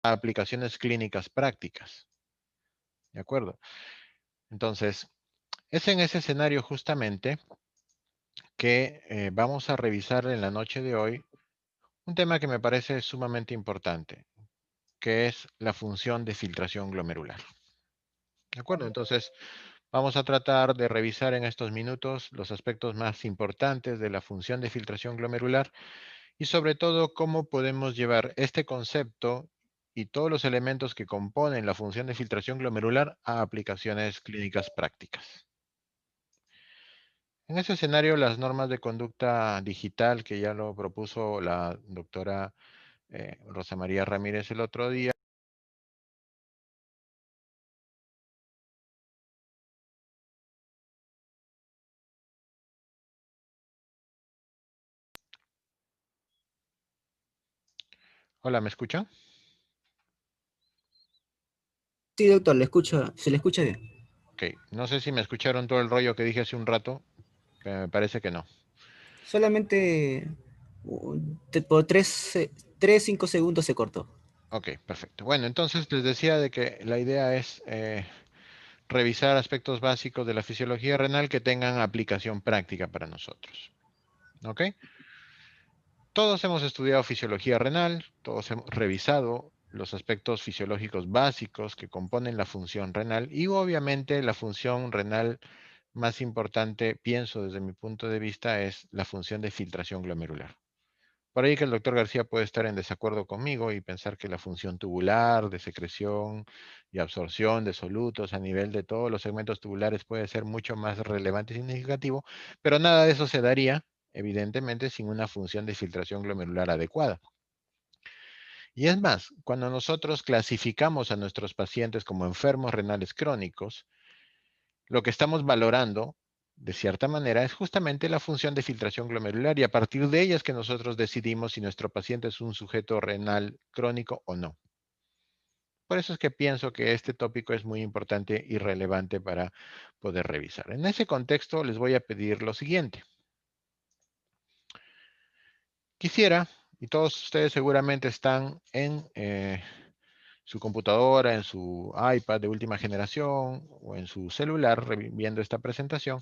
a aplicaciones clínicas prácticas. ¿De acuerdo? Entonces, es en ese escenario justamente que vamos a revisar en la noche de hoy un tema que me parece sumamente importante, que es la función de filtración glomerular. ¿De acuerdo? Entonces, vamos a tratar de revisar en estos minutos los aspectos más importantes de la función de filtración glomerular y sobre todo cómo podemos llevar este concepto y todos los elementos que componen la función de filtración glomerular a aplicaciones clínicas prácticas. En ese escenario, las normas de conducta digital, que ya lo propuso la doctora Rosa María Ramírez el otro día. Hola, ¿me escucha? Sí, doctor, le escucho, se le escucha bien. Ok, no sé si me escucharon todo el rollo que dije hace un rato, pero me parece que no. Solamente por 3, 5 segundos se cortó. Ok, perfecto. Bueno, entonces les decía de que la idea es revisar aspectos básicos de la fisiología renal que tengan aplicación práctica para nosotros. ¿Ok? Todos hemos estudiado fisiología renal, todos hemos revisado los aspectos fisiológicos básicos que componen la función renal y obviamente la función renal más importante, pienso desde mi punto de vista, es la función de filtración glomerular. Por ahí que el doctor García puede estar en desacuerdo conmigo y pensar que la función tubular de secreción y absorción de solutos a nivel de todos los segmentos tubulares puede ser mucho más relevante y significativo, pero nada de eso se daría, evidentemente, sin una función de filtración glomerular adecuada. Y es más, cuando nosotros clasificamos a nuestros pacientes como enfermos renales crónicos, lo que estamos valorando, de cierta manera, es justamente la función de filtración glomerular y a partir de ella es que nosotros decidimos si nuestro paciente es un sujeto renal crónico o no. Por eso es que pienso que este tópico es muy importante y relevante para poder revisar. En ese contexto les voy a pedir lo siguiente. Quisiera, y todos ustedes seguramente están en su computadora, en su iPad de última generación o en su celular viendo esta presentación.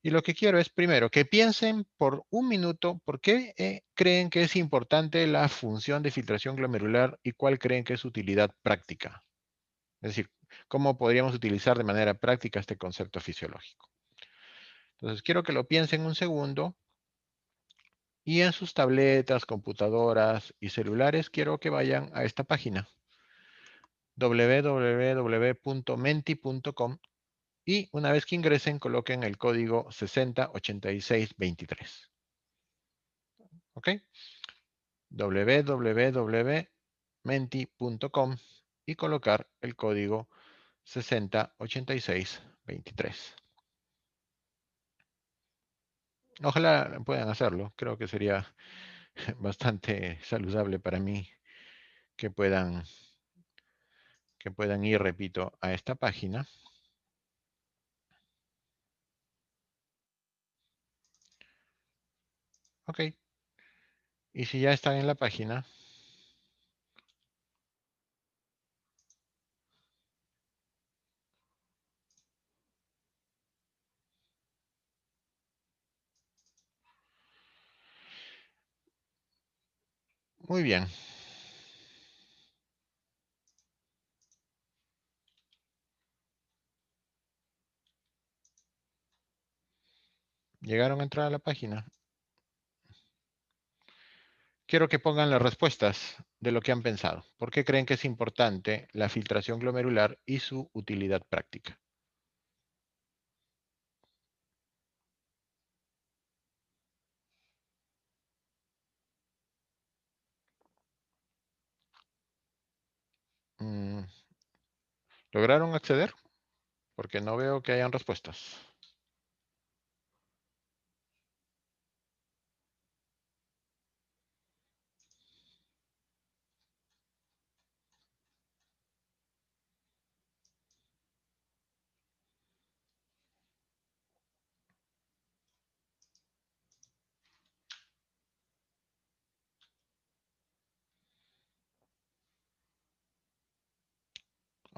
Y lo que quiero es, primero, que piensen por un minuto por qué creen que es importante la función de filtración glomerular y cuál creen que es su utilidad práctica. Es decir, cómo podríamos utilizar de manera práctica este concepto fisiológico. Entonces, quiero que lo piensen un segundo y en sus tabletas, computadoras y celulares, quiero que vayan a esta página www.menti.com y una vez que ingresen, coloquen el código 608623. ¿Ok? www.menti.com y colocar el código 608623. Ojalá puedan hacerlo. Creo que sería bastante saludable para mí que puedan, que puedan ir, repito, a esta página. Ok. Y si ya están en la página, muy bien. ¿Llegaron a entrar a la página? Quiero que pongan las respuestas de lo que han pensado. ¿Por qué creen que es importante la filtración glomerular y su utilidad práctica? Mm, ¿Lograron acceder? Porque no veo que hayan respuestas.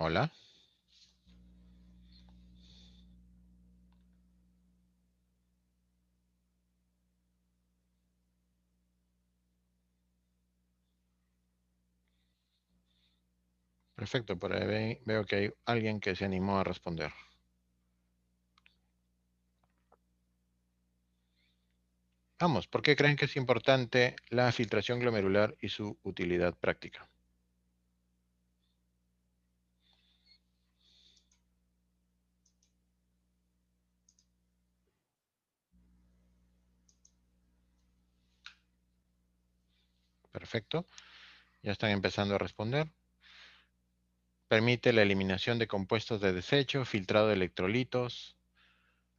Hola. Perfecto, por ahí veo que hay alguien que se animó a responder. Vamos, ¿por qué creen que es importante la filtración glomerular y su utilidad práctica? Perfecto, ya están empezando a responder. Permite la eliminación de compuestos de desecho, filtrado de electrolitos,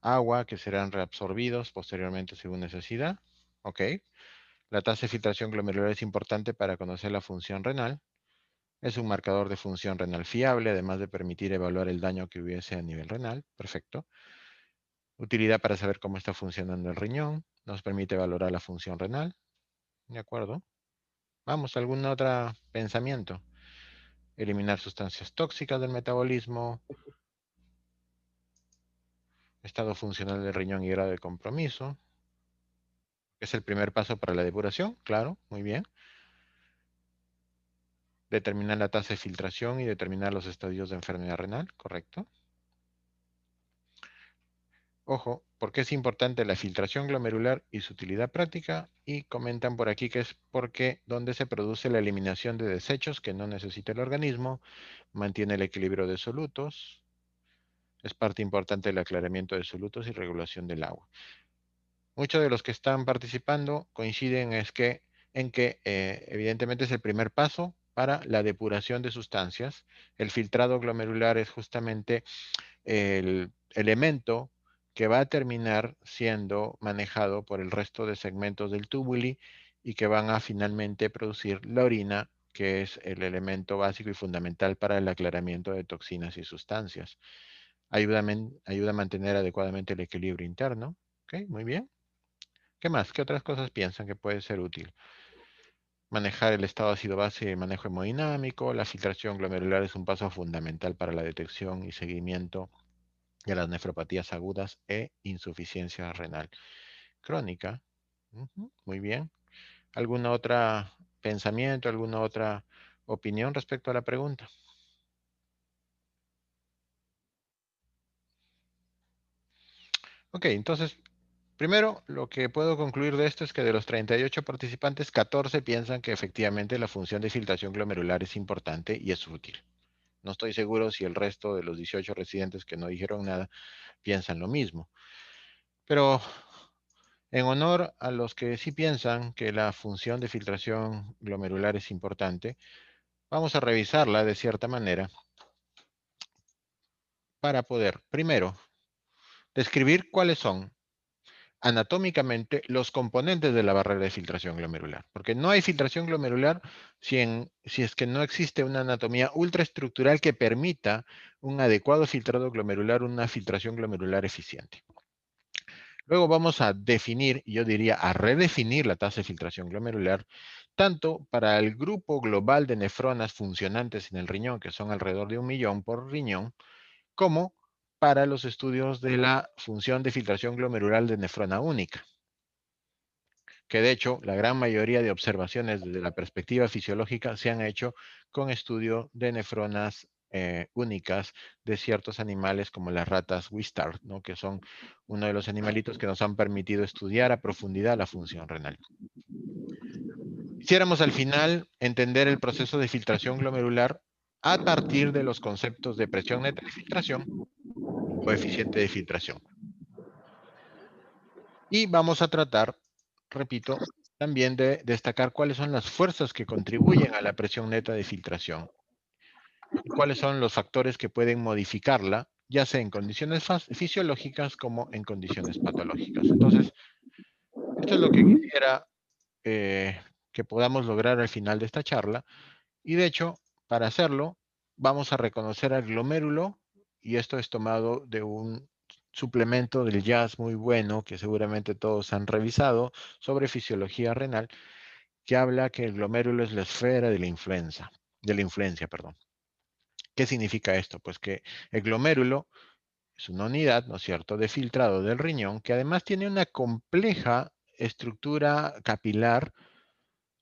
agua que serán reabsorbidos posteriormente según necesidad. Ok. La tasa de filtración glomerular es importante para conocer la función renal. Es un marcador de función renal fiable, además de permitir evaluar el daño que hubiese a nivel renal. Perfecto. Utilidad para saber cómo está funcionando el riñón. Nos permite valorar la función renal. De acuerdo. Vamos, ¿algún otro pensamiento? Eliminar sustancias tóxicas del metabolismo, estado funcional del riñón y grado de compromiso. Es el primer paso para la depuración, claro, muy bien. Determinar la tasa de filtración y determinar los estadios de enfermedad renal, correcto. Ojo, porque es importante la filtración glomerular y su utilidad práctica. Y comentan por aquí que es porque donde se produce la eliminación de desechos que no necesita el organismo, mantiene el equilibrio de solutos, es parte importante del aclaramiento de solutos y regulación del agua. Muchos de los que están participando coinciden en que evidentemente es el primer paso para la depuración de sustancias. El filtrado glomerular es justamente el elemento que va a terminar siendo manejado por el resto de segmentos del túbuli y que van a finalmente producir la orina, que es el elemento básico y fundamental para el aclaramiento de toxinas y sustancias. Ayuda a mantener adecuadamente el equilibrio interno. Ok, muy bien. ¿Qué más? ¿Qué otras cosas piensan que puede ser útil? Manejar el estado ácido-base y el manejo hemodinámico. La filtración glomerular es un paso fundamental para la detección y seguimiento de las nefropatías agudas e insuficiencia renal crónica. Ujú, muy bien. ¿Alguna otra pensamiento, alguna otra opinión respecto a la pregunta? Ok, entonces, primero, lo que puedo concluir de esto es que de los 38 participantes, 14 piensan que efectivamente la función de filtración glomerular es importante y es útil. No estoy seguro si el resto de los 18 residentes que no dijeron nada piensan lo mismo. Pero en honor a los que sí piensan que la función de filtración glomerular es importante, vamos a revisarla de cierta manera para poder, primero, describir cuáles son anatómicamente los componentes de la barrera de filtración glomerular. Porque no hay filtración glomerular si es que no existe una anatomía ultraestructural que permita un adecuado filtrado glomerular, una filtración glomerular eficiente. Luego vamos a definir, y yo diría a redefinir la tasa de filtración glomerular, tanto para el grupo global de nefronas funcionantes en el riñón, que son alrededor de 1 millón por riñón, como para los estudios de la función de filtración glomerular de nefrona única, que de hecho la gran mayoría de observaciones desde la perspectiva fisiológica se han hecho con estudio de nefronas únicas de ciertos animales como las ratas Wistar, ¿no? Que son uno de los animalitos que nos han permitido estudiar a profundidad la función renal. Quisiéramos al final entender el proceso de filtración glomerular a partir de los conceptos de presión neta de filtración y coeficiente de filtración. Y vamos a tratar, repito, también de destacar cuáles son las fuerzas que contribuyen a la presión neta de filtración y cuáles son los factores que pueden modificarla, ya sea en condiciones fisiológicas como en condiciones patológicas. Entonces, esto es lo que quisiera que podamos lograr al final de esta charla. Y de hecho, para hacerlo, vamos a reconocer al glomérulo, y esto es tomado de un suplemento del jazz muy bueno que seguramente todos han revisado sobre fisiología renal, que habla que el glomérulo es la esfera de la influencia, perdón. ¿Qué significa esto? Pues que el glomérulo es una unidad, ¿no es cierto?, de filtrado del riñón que además tiene una compleja estructura capilar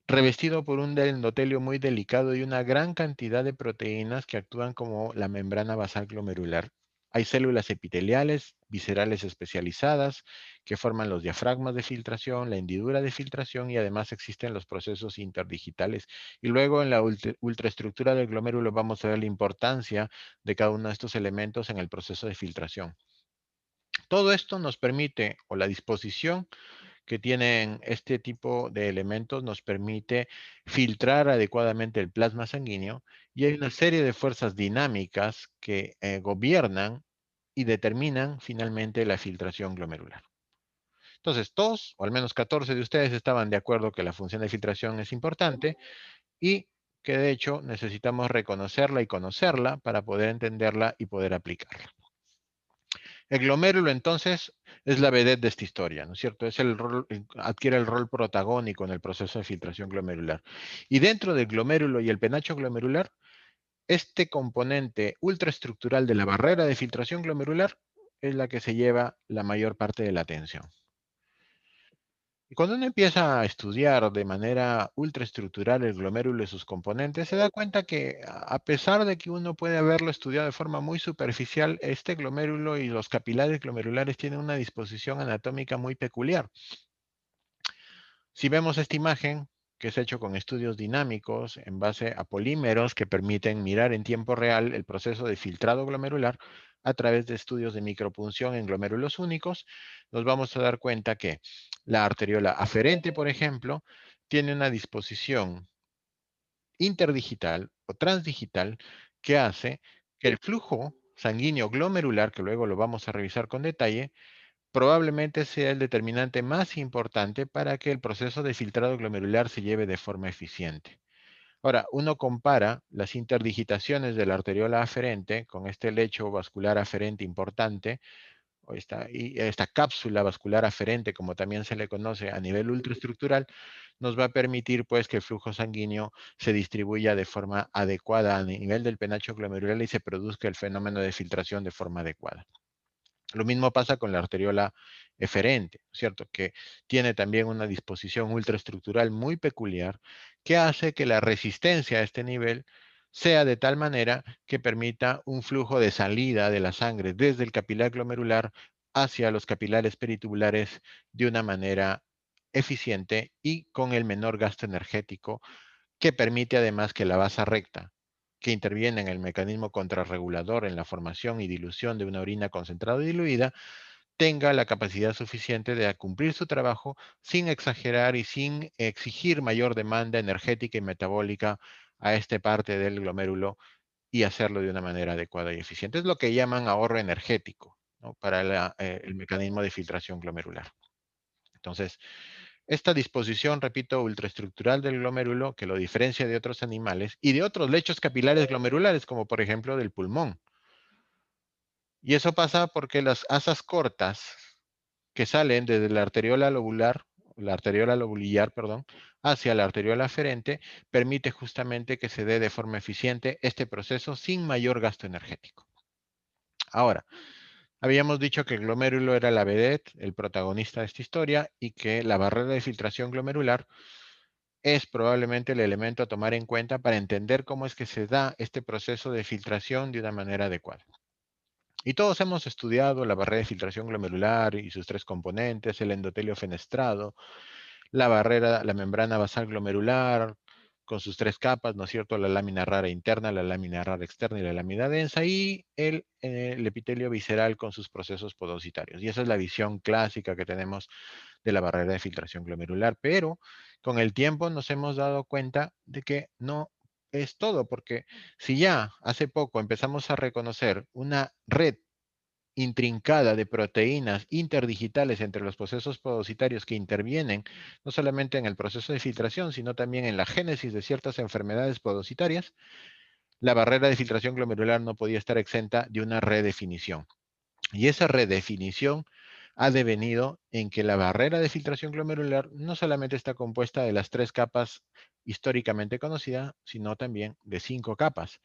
revestido por un endotelio muy delicado y una gran cantidad de proteínas que actúan como la membrana basal glomerular. Hay células epiteliales, viscerales especializadas, que forman los diafragmas de filtración, la hendidura de filtración y además existen los procesos interdigitales. Y luego en la ultraestructura del glomérulo vamos a ver la importancia de cada uno de estos elementos en el proceso de filtración. Todo esto nos permite, o la disposición que tienen este tipo de elementos nos permite filtrar adecuadamente el plasma sanguíneo y hay una serie de fuerzas dinámicas que gobiernan y determinan finalmente la filtración glomerular. Entonces, todos, o al menos 14 de ustedes, estaban de acuerdo que la función de filtración es importante y que de hecho necesitamos reconocerla y conocerla para poder entenderla y poder aplicarla. El glomérulo, entonces, es la vedette de esta historia, ¿no es cierto? Es el rol, adquiere el rol protagónico en el proceso de filtración glomerular. Y dentro del glomérulo y el penacho glomerular, este componente ultraestructural de la barrera de filtración glomerular es la que se lleva la mayor parte de la atención. Y cuando uno empieza a estudiar de manera ultraestructural el glomérulo y sus componentes, se da cuenta que a pesar de que uno puede haberlo estudiado de forma muy superficial, este glomérulo y los capilares glomerulares tienen una disposición anatómica muy peculiar. Si vemos esta imagen, que es hecho con estudios dinámicos en base a polímeros que permiten mirar en tiempo real el proceso de filtrado glomerular a través de estudios de micropunción en glomérulos únicos, nos vamos a dar cuenta que la arteriola aferente, por ejemplo, tiene una disposición interdigital o transdigital que hace que el flujo sanguíneo glomerular, que luego lo vamos a revisar con detalle, probablemente sea el determinante más importante para que el proceso de filtrado glomerular se lleve de forma eficiente. Ahora, uno compara las interdigitaciones de la arteriola aferente con este lecho vascular aferente importante, o esta cápsula vascular aferente, como también se le conoce a nivel ultraestructural, nos va a permitir pues que el flujo sanguíneo se distribuya de forma adecuada a nivel del penacho glomerular y se produzca el fenómeno de filtración de forma adecuada. Lo mismo pasa con la arteriola eferente, ¿cierto? Que tiene también una disposición ultraestructural muy peculiar que hace que la resistencia a este nivel sea de tal manera que permita un flujo de salida de la sangre desde el capilar glomerular hacia los capilares peritubulares de una manera eficiente y con el menor gasto energético que permite además que la basa recta, que interviene en el mecanismo contrarregulador en la formación y dilución de una orina concentrada y diluida, tenga la capacidad suficiente de cumplir su trabajo sin exagerar y sin exigir mayor demanda energética y metabólica a esta parte del glomérulo y hacerlo de una manera adecuada y eficiente. Es lo que llaman ahorro energético, ¿no?, para el mecanismo de filtración glomerular. Entonces, esta disposición, repito, ultraestructural del glomérulo, que lo diferencia de otros animales y de otros lechos capilares glomerulares, como por ejemplo del pulmón. Y eso pasa porque las asas cortas que salen desde la arteriola lobular, perdón, hacia la arteriola aferente, permite justamente que se dé de forma eficiente este proceso sin mayor gasto energético. Ahora, habíamos dicho que el glomérulo era la vedette, el protagonista de esta historia, y que la barrera de filtración glomerular es probablemente el elemento a tomar en cuenta para entender cómo es que se da este proceso de filtración de una manera adecuada. Y todos hemos estudiado la barrera de filtración glomerular y sus tres componentes, el endotelio fenestrado, la barrera, la membrana basal glomerular, con sus tres capas, ¿no es cierto? La lámina rara interna, la lámina rara externa y la lámina densa, y el epitelio visceral con sus procesos podocitarios. Y esa es la visión clásica que tenemos de la barrera de filtración glomerular, pero con el tiempo nos hemos dado cuenta de que no es todo, porque si ya hace poco empezamos a reconocer una red intrincada de proteínas interdigitales entre los procesos podocitarios que intervienen no solamente en el proceso de filtración, sino también en la génesis de ciertas enfermedades podocitarias, la barrera de filtración glomerular no podía estar exenta de una redefinición. Y esa redefinición ha devenido en que la barrera de filtración glomerular no solamente está compuesta de las tres capas históricamente conocidas, sino también de 5 capas.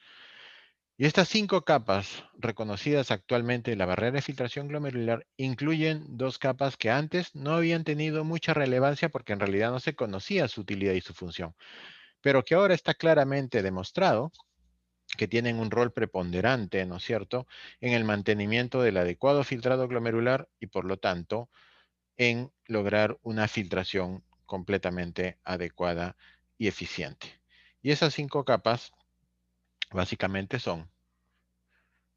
Y estas 5 capas reconocidas actualmente en la barrera de filtración glomerular incluyen 2 capas que antes no habían tenido mucha relevancia porque en realidad no se conocía su utilidad y su función, pero que ahora está claramente demostrado que tienen un rol preponderante, ¿no es cierto?, en el mantenimiento del adecuado filtrado glomerular y por lo tanto en lograr una filtración completamente adecuada y eficiente. Y esas 5 capas básicamente son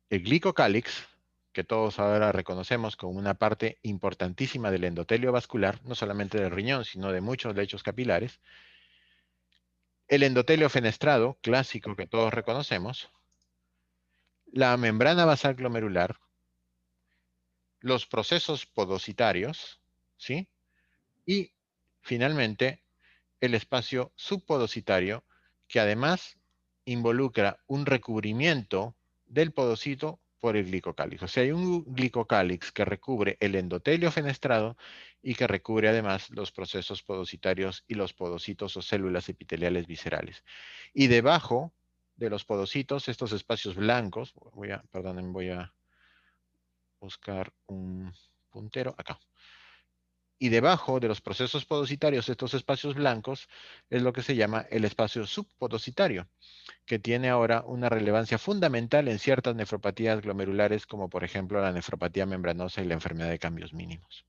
el glicocálix, que todos ahora reconocemos como una parte importantísima del endotelio vascular, no solamente del riñón, sino de muchos lechos capilares. El endotelio fenestrado, clásico que todos reconocemos. La membrana basal glomerular, los procesos podocitarios, ¿sí? Y finalmente el espacio subpodocitario, que además involucra un recubrimiento del podocito por el glicocálix. O sea, hay un glicocálix que recubre el endotelio fenestrado y que recubre además los procesos podocitarios y los podocitos o células epiteliales viscerales. Y debajo de los podocitos, estos espacios blancos, perdonen, voy a buscar un puntero acá. Y debajo de los procesos podocitarios, estos espacios blancos, es lo que se llama el espacio subpodocitario, que tiene ahora una relevancia fundamental en ciertas nefropatías glomerulares, como por ejemplo la nefropatía membranosa y la enfermedad de cambios mínimos.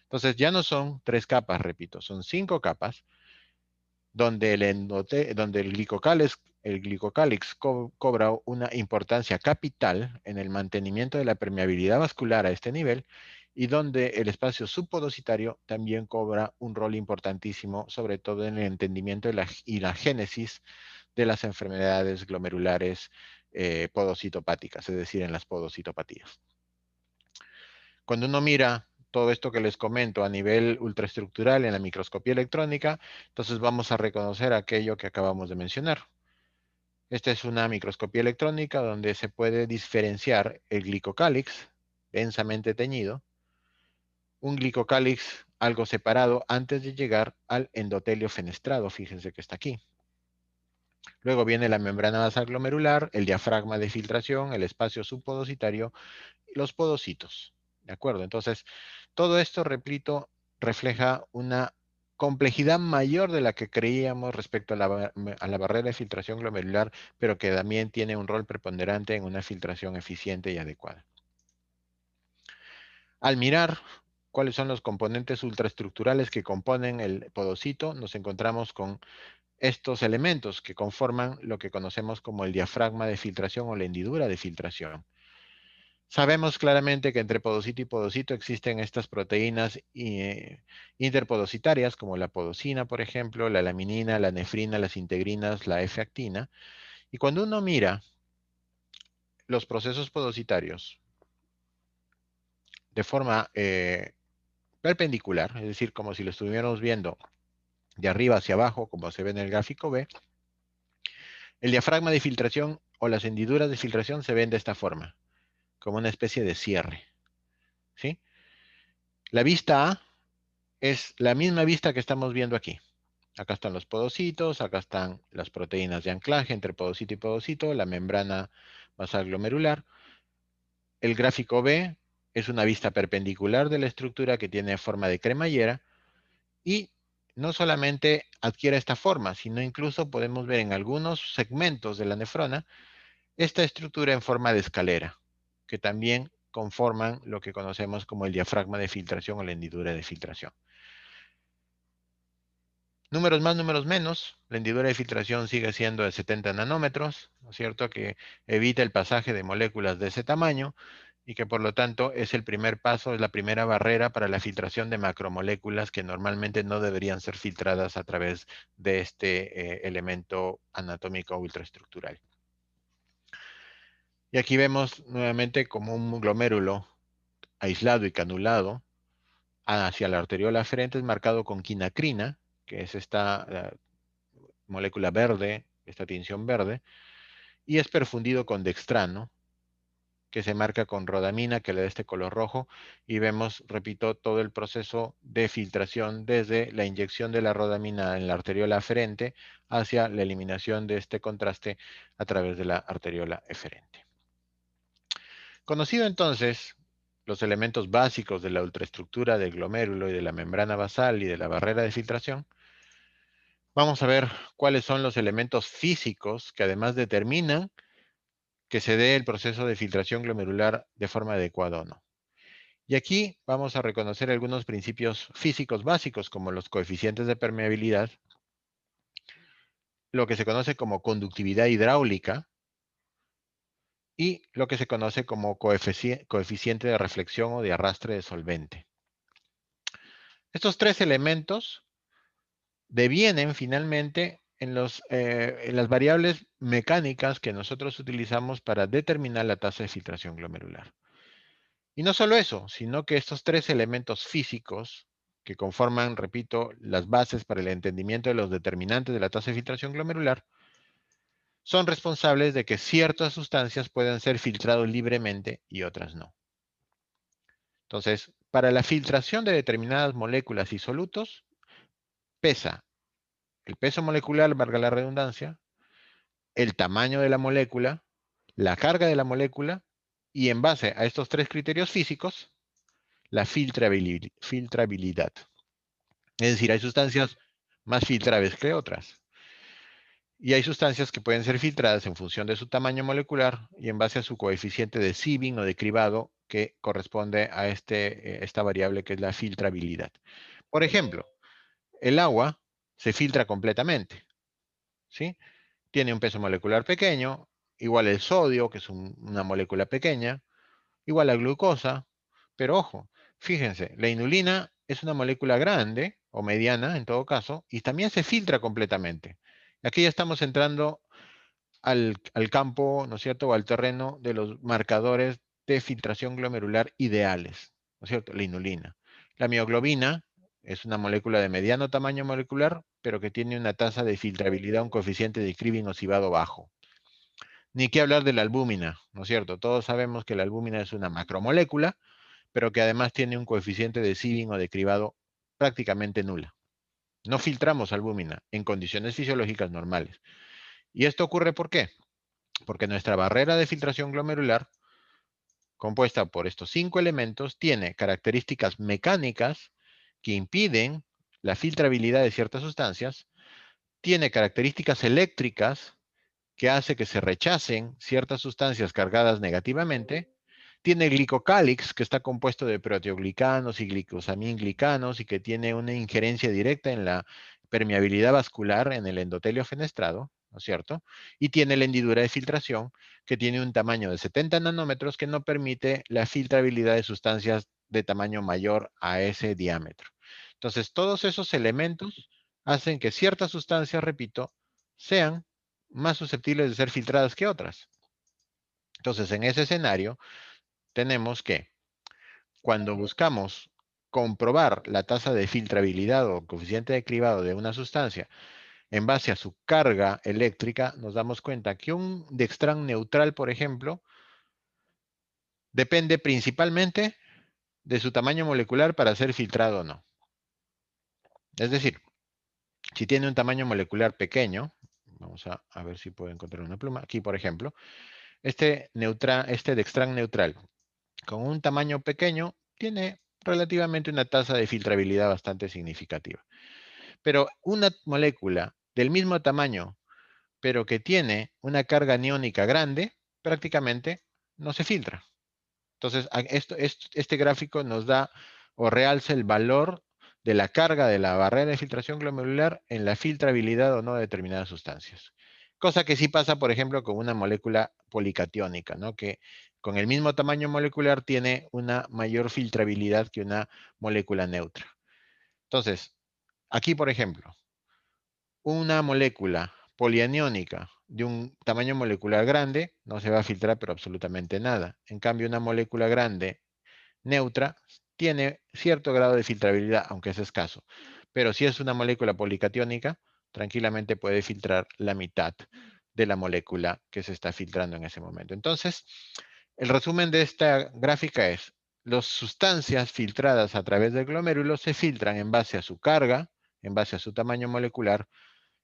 Entonces ya no son 3 capas, repito, son 5 capas, donde el glicocálix cobra una importancia capital en el mantenimiento de la permeabilidad vascular a este nivel y donde el espacio subpodocitario también cobra un rol importantísimo, sobre todo en el entendimiento y la génesis de las enfermedades glomerulares podocitopáticas, es decir, en las podocitopatías. Cuando uno mira todo esto que les comento a nivel ultraestructural en la microscopía electrónica, entonces vamos a reconocer aquello que acabamos de mencionar. Esta es una microscopía electrónica donde se puede diferenciar el glicocálix, densamente teñido, un glicocálix algo separado antes de llegar al endotelio fenestrado, fíjense que está aquí. Luego viene la membrana basal glomerular, el diafragma de filtración, el espacio subpodocitario y los podocitos. ¿De acuerdo? Entonces, todo esto, repito, refleja una complejidad mayor de la que creíamos respecto a la barrera de filtración glomerular, pero que también tiene un rol preponderante en una filtración eficiente y adecuada. Al mirar cuáles son los componentes ultraestructurales que componen el podocito, nos encontramos con estos elementos que conforman lo que conocemos como el diafragma de filtración o la hendidura de filtración. Sabemos claramente que entre podocito y podocito existen estas proteínas interpodocitarias, como la podocina, por ejemplo, la laminina, la nefrina, las integrinas, la F-actina. Y cuando uno mira los procesos podocitarios de forma perpendicular, es decir, como si lo estuviéramos viendo de arriba hacia abajo, como se ve en el gráfico B, el diafragma de filtración o las hendiduras de filtración se ven de esta forma, como una especie de cierre, ¿sí? La vista A es la misma vista que estamos viendo aquí. Acá están los podocitos, acá están las proteínas de anclaje entre podocito y podocito, la membrana basal glomerular. El gráfico B es una vista perpendicular de la estructura que tiene forma de cremallera y no solamente adquiere esta forma, sino incluso podemos ver en algunos segmentos de la nefrona esta estructura en forma de escalera, que también conforman lo que conocemos como el diafragma de filtración o la hendidura de filtración. Números más, números menos, la hendidura de filtración sigue siendo de 70 nanómetros, ¿no es cierto?, que evita el pasaje de moléculas de ese tamaño y que por lo tanto es el primer paso, es la primera barrera para la filtración de macromoléculas que normalmente no deberían ser filtradas a través de este elemento anatómico ultraestructural. Y aquí vemos nuevamente como un glomérulo aislado y canulado hacia la arteriola aferente es marcado con quinacrina, que es esta molécula verde, esta tinción verde, y es perfundido con dextrano, que se marca con rodamina, que le da este color rojo, y vemos, repito, todo el proceso de filtración desde la inyección de la rodamina en la arteriola aferente hacia la eliminación de este contraste a través de la arteriola eferente. Conocido entonces los elementos básicos de la ultraestructura del glomérulo y de la membrana basal y de la barrera de filtración, vamos a ver cuáles son los elementos físicos que además determinan que se dé el proceso de filtración glomerular de forma adecuada o no. Y aquí vamos a reconocer algunos principios físicos básicos como los coeficientes de permeabilidad, lo que se conoce como conductividad hidráulica y lo que se conoce como coeficiente de reflexión o de arrastre de solvente. Estos tres elementos devienen finalmente en las variables mecánicas que nosotros utilizamos para determinar la tasa de filtración glomerular. Y no solo eso, sino que estos tres elementos físicos que conforman, repito, las bases para el entendimiento de los determinantes de la tasa de filtración glomerular, son responsables de que ciertas sustancias puedan ser filtradas libremente y otras no. Entonces, para la filtración de determinadas moléculas y solutos, pesa el peso molecular, valga la redundancia, el tamaño de la molécula, la carga de la molécula, y en base a estos tres criterios físicos, la filtrabilidad. Es decir, hay sustancias más filtrables que otras. Y hay sustancias que pueden ser filtradas en función de su tamaño molecular y en base a su coeficiente de sieving o de cribado que corresponde a esta variable que es la filtrabilidad. Por ejemplo, el agua se filtra completamente, ¿sí? Tiene un peso molecular pequeño, igual el sodio, que es una molécula pequeña, igual la glucosa, pero ojo, fíjense, la inulina es una molécula grande o mediana en todo caso y también se filtra completamente. Aquí ya estamos entrando al campo, ¿no es cierto?, o al terreno de los marcadores de filtración glomerular ideales, ¿no es cierto?, la inulina. La mioglobina es una molécula de mediano tamaño molecular, pero que tiene una tasa de filtrabilidad, un coeficiente de Kriving o Civado bajo. Ni qué hablar de la albúmina, ¿no es cierto? Todos sabemos que la albúmina es una macromolécula, pero que además tiene un coeficiente de sieving o de cribado prácticamente nula. No filtramos albúmina en condiciones fisiológicas normales. ¿Y esto ocurre por qué? Porque nuestra barrera de filtración glomerular, compuesta por estos 5 elementos, tiene características mecánicas que impiden la filtrabilidad de ciertas sustancias, tiene características eléctricas que hace que se rechacen ciertas sustancias cargadas negativamente, tiene glicocálix, que está compuesto de proteoglicanos y glicosaminglicanos y que tiene una injerencia directa en la permeabilidad vascular en el endotelio fenestrado, ¿no es cierto? Y tiene la hendidura de filtración, que tiene un tamaño de 70 nanómetros que no permite la filtrabilidad de sustancias de tamaño mayor a ese diámetro. Entonces, todos esos elementos hacen que ciertas sustancias, repito, sean más susceptibles de ser filtradas que otras. Entonces, en ese escenario, tenemos que, cuando buscamos comprobar la tasa de filtrabilidad o coeficiente de cribado de una sustancia en base a su carga eléctrica, nos damos cuenta que un dextrán neutral, por ejemplo, depende principalmente de su tamaño molecular para ser filtrado o no. Es decir, si tiene un tamaño molecular pequeño, vamos a ver si puedo encontrar una pluma, aquí por ejemplo, este dextrán neutral con un tamaño pequeño tiene relativamente una tasa de filtrabilidad bastante significativa. Pero una molécula del mismo tamaño, pero que tiene una carga aniónica grande, prácticamente no se filtra. Entonces, este gráfico nos da o realza el valor de la carga de la barrera de filtración glomerular en la filtrabilidad o no de determinadas sustancias. Cosa que sí pasa, por ejemplo, con una molécula policatiónica, ¿no? Que con el mismo tamaño molecular tiene una mayor filtrabilidad que una molécula neutra. Entonces, aquí, por ejemplo, una molécula polianiónica de un tamaño molecular grande no se va a filtrar pero absolutamente nada. En cambio, una molécula grande neutra tiene cierto grado de filtrabilidad, aunque es escaso. Pero si es una molécula policatiónica, tranquilamente puede filtrar la mitad de la molécula que se está filtrando en ese momento. Entonces, El resumen de esta gráfica es, las sustancias filtradas a través del glomérulo se filtran en base a su carga, en base a su tamaño molecular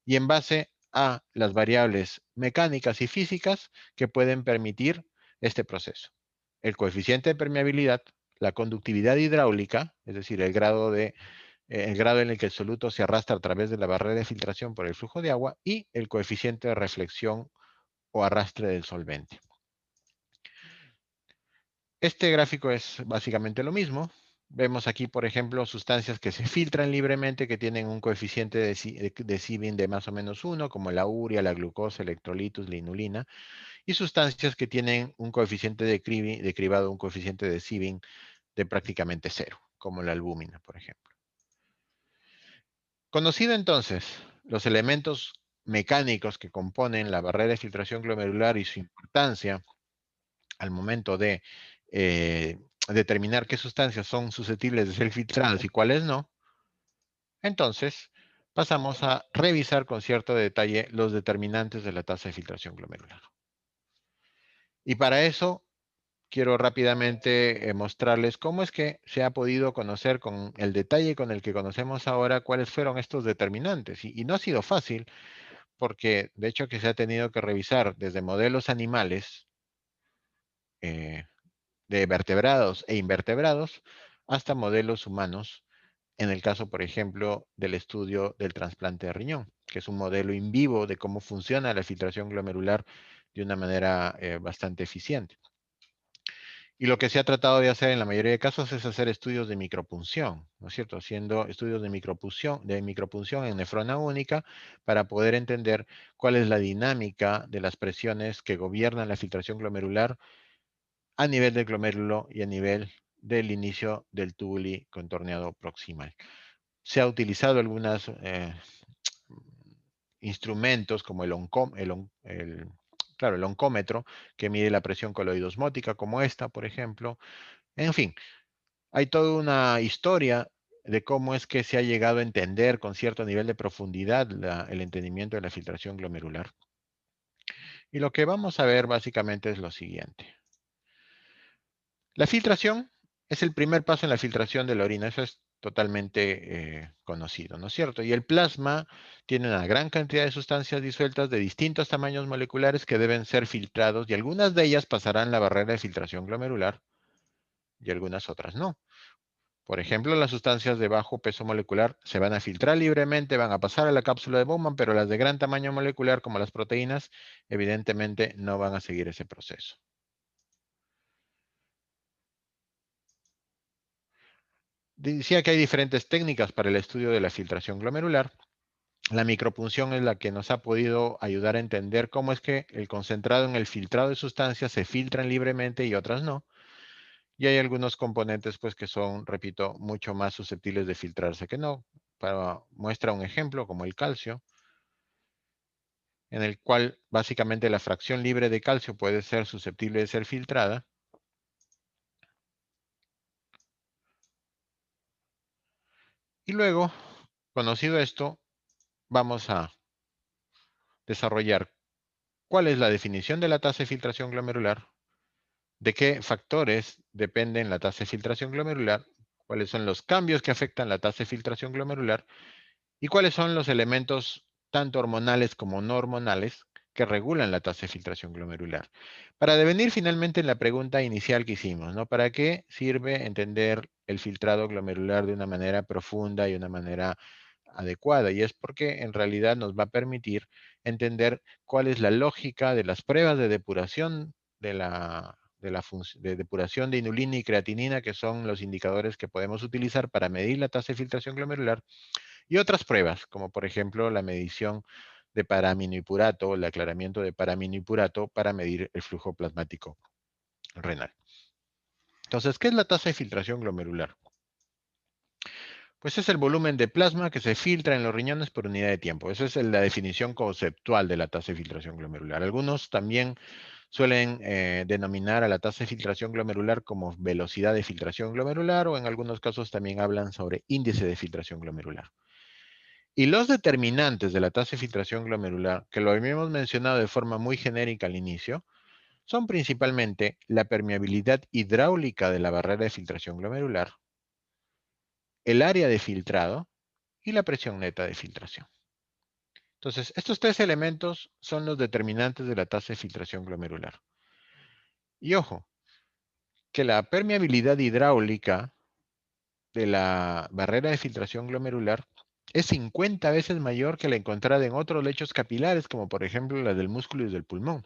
y en base a las variables mecánicas y físicas que pueden permitir este proceso. El coeficiente de permeabilidad, la conductividad hidráulica, es decir, el grado en el que el soluto se arrastra a través de la barrera de filtración por el flujo de agua y el coeficiente de reflexión o arrastre del solvente. Este gráfico es básicamente lo mismo. Vemos aquí, por ejemplo, sustancias que se filtran libremente, que tienen un coeficiente de Sieving de más o menos 1, como la urea, la glucosa, electrolitos, la inulina, y sustancias que tienen un coeficiente de cribado, un coeficiente de Sieving de prácticamente 0, como la albúmina, por ejemplo. Conocido entonces los elementos mecánicos que componen la barrera de filtración glomerular y su importancia al momento de determinar qué sustancias son susceptibles de ser filtradas y cuáles no, entonces pasamos a revisar con cierto detalle los determinantes de la tasa de filtración glomerular. Y para eso quiero rápidamente mostrarles cómo es que se ha podido conocer con el detalle con el que conocemos ahora cuáles fueron estos determinantes. Y no ha sido fácil porque de hecho que se ha tenido que revisar desde modelos animales eh, de vertebrados e invertebrados hasta modelos humanos, en el caso, por ejemplo, del estudio del trasplante de riñón, que es un modelo in vivo de cómo funciona la filtración glomerular de una manera bastante eficiente. Y lo que se ha tratado de hacer en la mayoría de casos es hacer estudios de micropunción, ¿no es cierto? Haciendo estudios de micropunción en nefrona única para poder entender cuál es la dinámica de las presiones que gobiernan la filtración glomerular a nivel del glomérulo y a nivel del inicio del túbulo contorneado proximal. Se ha utilizado algunos instrumentos como el oncómetro, que mide la presión coloidosmótica, como esta, por ejemplo. En fin, hay toda una historia de cómo es que se ha llegado a entender con cierto nivel de profundidad el entendimiento de la filtración glomerular. Y lo que vamos a ver básicamente es lo siguiente. La filtración es el primer paso en la filtración de la orina, eso es totalmente conocido, ¿no es cierto? Y el plasma tiene una gran cantidad de sustancias disueltas de distintos tamaños moleculares que deben ser filtrados y algunas de ellas pasarán la barrera de filtración glomerular y algunas otras no. Por ejemplo, las sustancias de bajo peso molecular se van a filtrar libremente, van a pasar a la cápsula de Bowman, pero las de gran tamaño molecular, como las proteínas, evidentemente no van a seguir ese proceso. Decía que hay diferentes técnicas para el estudio de la filtración glomerular. La micropunción es la que nos ha podido ayudar a entender cómo es que el concentrado en el filtrado de sustancias se filtran libremente y otras no. Y hay algunos componentes pues que son, repito, mucho más susceptibles de filtrarse que no. Para muestra un ejemplo como el calcio, en el cual básicamente la fracción libre de calcio puede ser susceptible de ser filtrada. Y luego, conocido esto, vamos a desarrollar cuál es la definición de la tasa de filtración glomerular, de qué factores dependen la tasa de filtración glomerular, cuáles son los cambios que afectan la tasa de filtración glomerular y cuáles son los elementos tanto hormonales como no hormonales que regulan la tasa de filtración glomerular. Para devenir finalmente en la pregunta inicial que hicimos, ¿no? ¿Para qué sirve entender el filtrado glomerular de una manera profunda y una manera adecuada? Y es porque en realidad nos va a permitir entender cuál es la lógica de las pruebas de depuración de depuración de inulina y creatinina, que son los indicadores que podemos utilizar para medir la tasa de filtración glomerular, y otras pruebas, como por ejemplo la medición de paraminoipurato, el aclaramiento de paraminoipurato para medir el flujo plasmático renal. Entonces, ¿qué es la tasa de filtración glomerular? Pues es el volumen de plasma que se filtra en los riñones por unidad de tiempo. Esa es la definición conceptual de la tasa de filtración glomerular. Algunos también suelen denominar a la tasa de filtración glomerular como velocidad de filtración glomerular o en algunos casos también hablan sobre índice de filtración glomerular. Y los determinantes de la tasa de filtración glomerular, que lo habíamos mencionado de forma muy genérica al inicio, son principalmente la permeabilidad hidráulica de la barrera de filtración glomerular, el área de filtrado y la presión neta de filtración. Entonces, estos tres elementos son los determinantes de la tasa de filtración glomerular. Y ojo, que la permeabilidad hidráulica de la barrera de filtración glomerular es 50 veces mayor que la encontrada en otros lechos capilares, como por ejemplo la del músculo y del pulmón.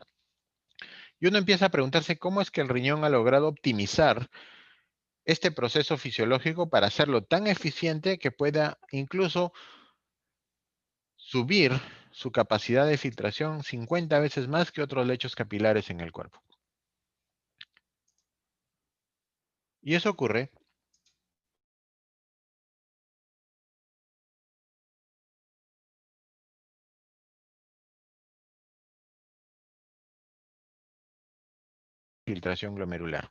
Y uno empieza a preguntarse cómo es que el riñón ha logrado optimizar este proceso fisiológico para hacerlo tan eficiente que pueda incluso subir su capacidad de filtración 50 veces más que otros lechos capilares en el cuerpo. Y eso ocurre filtración glomerular.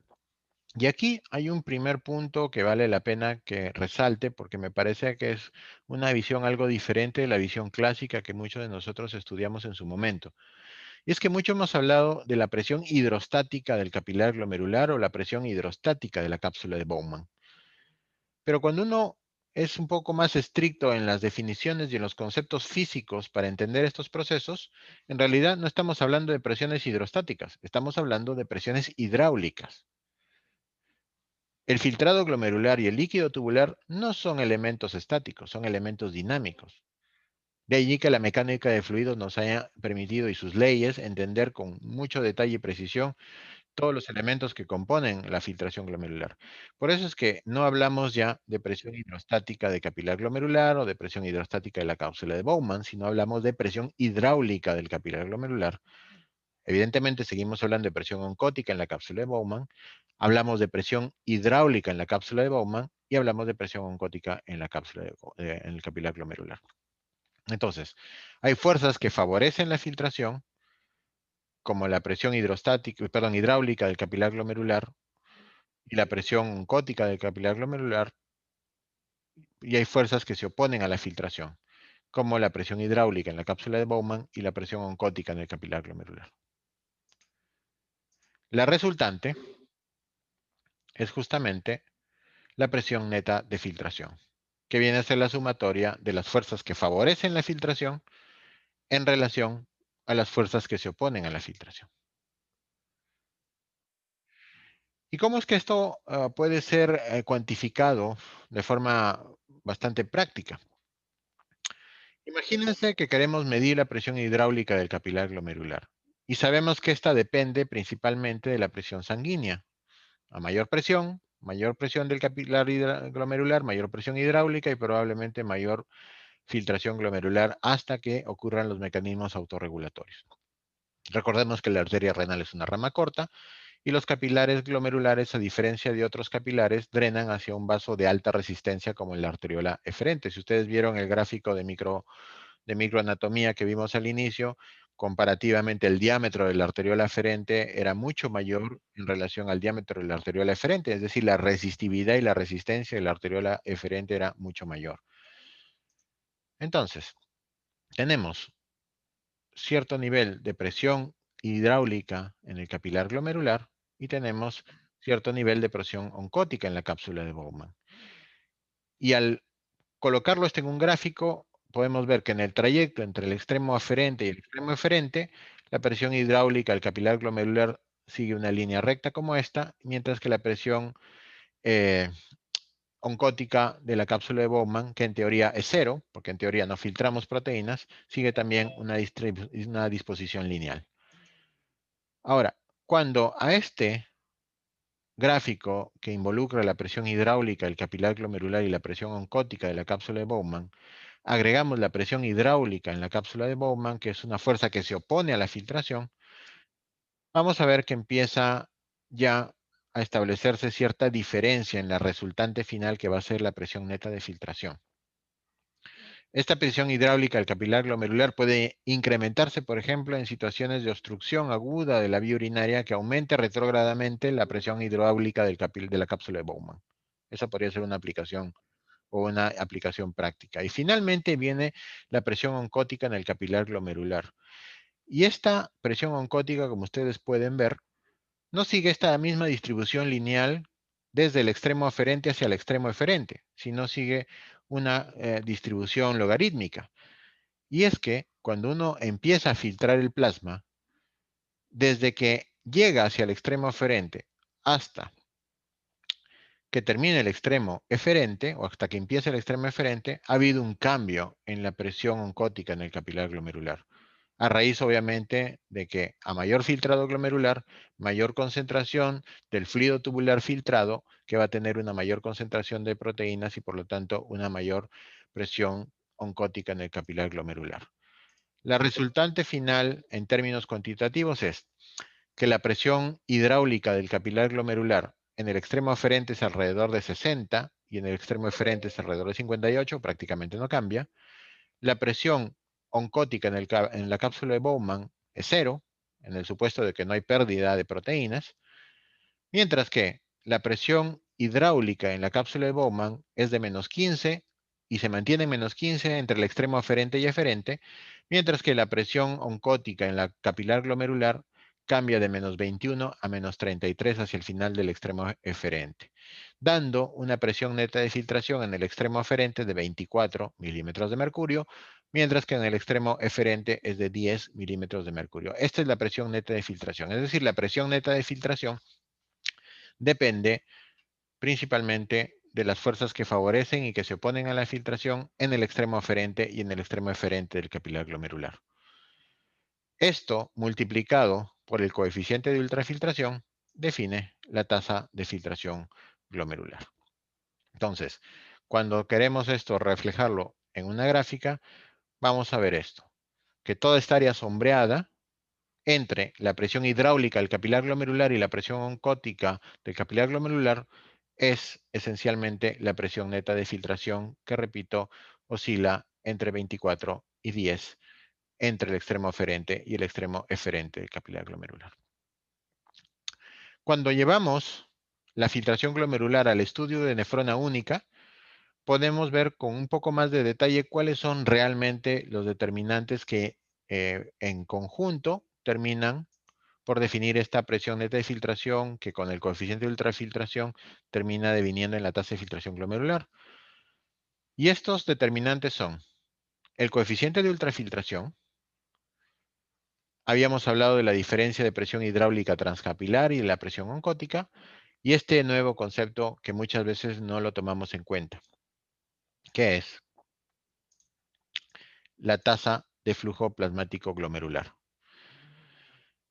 Y aquí hay un primer punto que vale la pena que resalte porque me parece que es una visión algo diferente de la visión clásica que muchos de nosotros estudiamos en su momento. Y es que mucho hemos hablado de la presión hidrostática del capilar glomerular o la presión hidrostática de la cápsula de Bowman. Pero cuando uno es un poco más estricto en las definiciones y en los conceptos físicos para entender estos procesos, en realidad no estamos hablando de presiones hidrostáticas, estamos hablando de presiones hidráulicas. El filtrado glomerular y el líquido tubular no son elementos estáticos, son elementos dinámicos. De allí que la mecánica de fluidos nos haya permitido y sus leyes entender con mucho detalle y precisión todos los elementos que componen la filtración glomerular. Por eso es que no hablamos ya de presión hidrostática de capilar glomerular o de presión hidrostática de la cápsula de Bowman, sino hablamos de presión hidráulica del capilar glomerular. Evidentemente seguimos hablando de presión oncótica en la cápsula de Bowman, hablamos de presión hidráulica en la cápsula de Bowman y hablamos de presión oncótica en la cápsula en el capilar glomerular. Entonces, hay fuerzas que favorecen la filtración, como la presión hidráulica del capilar glomerular y la presión oncótica del capilar glomerular, y hay fuerzas que se oponen a la filtración, como la presión hidráulica en la cápsula de Bowman y la presión oncótica en el capilar glomerular. La resultante es justamente la presión neta de filtración, que viene a ser la sumatoria de las fuerzas que favorecen la filtración en relación a las fuerzas que se oponen a la filtración. ¿Y cómo es que esto puede ser cuantificado de forma bastante práctica? Imagínense que queremos medir la presión hidráulica del capilar glomerular y sabemos que esta depende principalmente de la presión sanguínea. A mayor presión del capilar glomerular, mayor presión hidráulica y probablemente mayor filtración glomerular hasta que ocurran los mecanismos autorregulatorios. Recordemos que la arteria renal es una rama corta y los capilares glomerulares, a diferencia de otros capilares, drenan hacia un vaso de alta resistencia como la arteriola eferente. Si ustedes vieron el gráfico de microanatomía que vimos al inicio, comparativamente el diámetro de la arteriola eferente era mucho mayor en relación al diámetro de la arteriola eferente, es decir, la resistividad y la resistencia de la arteriola eferente era mucho mayor. Entonces, tenemos cierto nivel de presión hidráulica en el capilar glomerular y tenemos cierto nivel de presión oncótica en la cápsula de Bowman. Y al colocarlo en un gráfico, podemos ver que en el trayecto entre el extremo aferente y el extremo eferente, la presión hidráulica del capilar glomerular sigue una línea recta como esta, mientras que la presión eh, oncótica de la cápsula de Bowman, que en teoría es cero, porque en teoría no filtramos proteínas, sigue también una disposición lineal. Ahora, cuando a este gráfico que involucra la presión hidráulica del capilar glomerular y la presión oncótica de la cápsula de Bowman, agregamos la presión hidráulica en la cápsula de Bowman, que es una fuerza que se opone a la filtración, vamos a ver que empieza ya a establecerse cierta diferencia en la resultante final que va a ser la presión neta de filtración. Esta presión hidráulica del capilar glomerular puede incrementarse, por ejemplo, en situaciones de obstrucción aguda de la vía urinaria que aumente retrógradamente la presión hidráulica de la cápsula de Bowman. Esa podría ser una aplicación o una aplicación práctica. Y finalmente viene la presión oncótica en el capilar glomerular. Y esta presión oncótica, como ustedes pueden ver, no sigue esta misma distribución lineal desde el extremo aferente hacia el extremo eferente, sino sigue una distribución logarítmica. Y es que cuando uno empieza a filtrar el plasma, desde que llega hacia el extremo aferente hasta que termine el extremo eferente, o hasta que empiece el extremo eferente, ha habido un cambio en la presión oncótica en el capilar glomerular. A raíz, obviamente, de que a mayor filtrado glomerular, mayor concentración del fluido tubular filtrado, que va a tener una mayor concentración de proteínas y, por lo tanto, una mayor presión oncótica en el capilar glomerular. La resultante final, en términos cuantitativos, es que la presión hidráulica del capilar glomerular en el extremo aferente es alrededor de 60 y en el extremo eferente es alrededor de 58, prácticamente no cambia. La presión oncótica en la cápsula de Bowman es cero, en el supuesto de que no hay pérdida de proteínas, mientras que la presión hidráulica en la cápsula de Bowman es de menos 15 y se mantiene en menos 15 entre el extremo aferente y eferente, mientras que la presión oncótica en la capilar glomerular cambia de menos 21 a menos 33 hacia el final del extremo eferente, dando una presión neta de filtración en el extremo aferente de 24 milímetros de mercurio, mientras que en el extremo eferente es de 10 milímetros de mercurio. Esta es la presión neta de filtración, es decir, la presión neta de filtración depende principalmente de las fuerzas que favorecen y que se oponen a la filtración en el extremo aferente y en el extremo eferente del capilar glomerular. Esto, multiplicado por el coeficiente de ultrafiltración, define la tasa de filtración glomerular. Entonces, cuando queremos esto reflejarlo en una gráfica, vamos a ver esto, que toda esta área sombreada entre la presión hidráulica del capilar glomerular y la presión oncótica del capilar glomerular es esencialmente la presión neta de filtración que, repito, oscila entre 24 y 10 entre el extremo aferente y el extremo eferente del capilar glomerular. Cuando llevamos la filtración glomerular al estudio de nefrona única, podemos ver con un poco más de detalle cuáles son realmente los determinantes que en conjunto terminan por definir esta presión neta de filtración que con el coeficiente de ultrafiltración termina deviniendo en la tasa de filtración glomerular. Y estos determinantes son el coeficiente de ultrafiltración. Habíamos hablado de la diferencia de presión hidráulica transcapilar y de la presión oncótica, y este nuevo concepto que muchas veces no lo tomamos en cuenta, que es la tasa de flujo plasmático glomerular,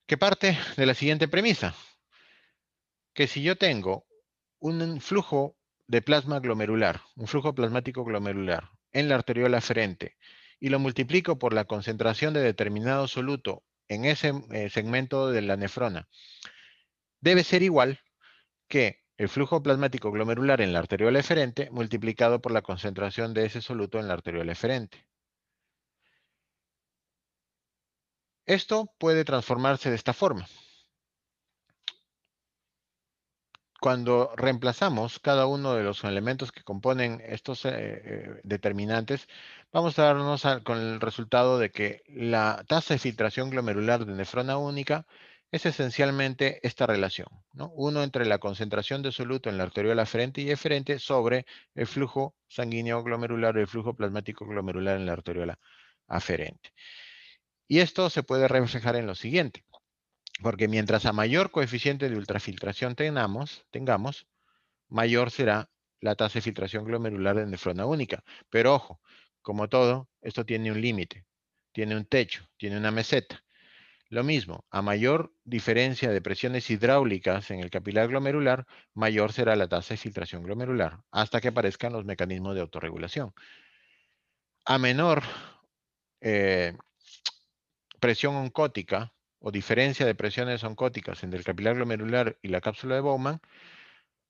que parte de la siguiente premisa, que si yo tengo un flujo de plasma glomerular, un flujo plasmático glomerular en la arteriola aferente y lo multiplico por la concentración de determinado soluto en ese segmento de la nefrona, debe ser igual que el flujo plasmático glomerular en la arteriola eferente multiplicado por la concentración de ese soluto en la arteriola eferente. Esto puede transformarse de esta forma. Cuando reemplazamos cada uno de los elementos que componen estos determinantes, vamos a darnos con el resultado de que la tasa de filtración glomerular de nefrona única es esencialmente esta relación, ¿no? 1 entre la concentración de soluto en la arteriola aferente y eferente sobre el flujo sanguíneo glomerular o el flujo plasmático glomerular en la arteriola aferente. Y esto se puede reflejar en lo siguiente. Porque mientras a mayor coeficiente de ultrafiltración tengamos, mayor será la tasa de filtración glomerular de nefrona única. Pero ojo, como todo, esto tiene un límite, tiene un techo, tiene una meseta. Lo mismo, a mayor diferencia de presiones hidráulicas en el capilar glomerular, mayor será la tasa de filtración glomerular, hasta que aparezcan los mecanismos de autorregulación. A menor eh, presión oncótica o diferencia de presiones oncóticas entre el capilar glomerular y la cápsula de Bowman,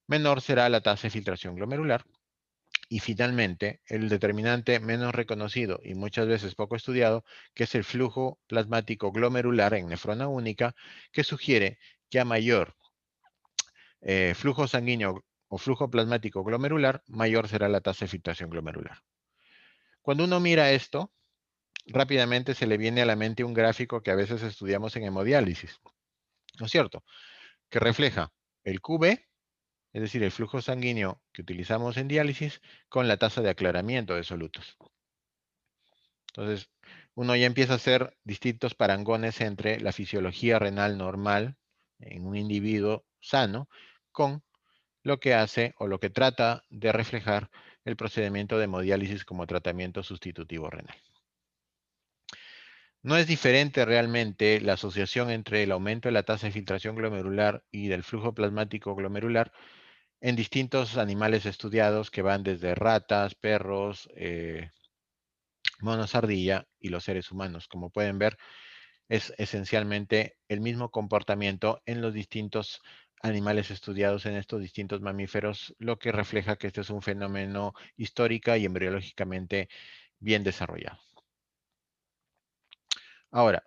menor será la tasa de filtración glomerular. Y finalmente, el determinante menos reconocido y muchas veces poco estudiado, que es el flujo plasmático glomerular en nefrona única, que sugiere que a mayor flujo sanguíneo o flujo plasmático glomerular, mayor será la tasa de filtración glomerular. Cuando uno mira esto, rápidamente se le viene a la mente un gráfico que a veces estudiamos en hemodiálisis, ¿no es cierto? que refleja el QB, es decir, el flujo sanguíneo que utilizamos en diálisis, con la tasa de aclaramiento de solutos. Entonces, uno ya empieza a hacer distintos parangones entre la fisiología renal normal en un individuo sano con lo que hace o lo que trata de reflejar el procedimiento de hemodiálisis como tratamiento sustitutivo renal. No es diferente realmente la asociación entre el aumento de la tasa de filtración glomerular y del flujo plasmático glomerular en distintos animales estudiados que van desde ratas, perros, monos ardilla y los seres humanos. Como pueden ver, es esencialmente el mismo comportamiento en los distintos animales estudiados en estos distintos mamíferos, lo que refleja que este es un fenómeno histórica y embriológicamente bien desarrollado. Ahora,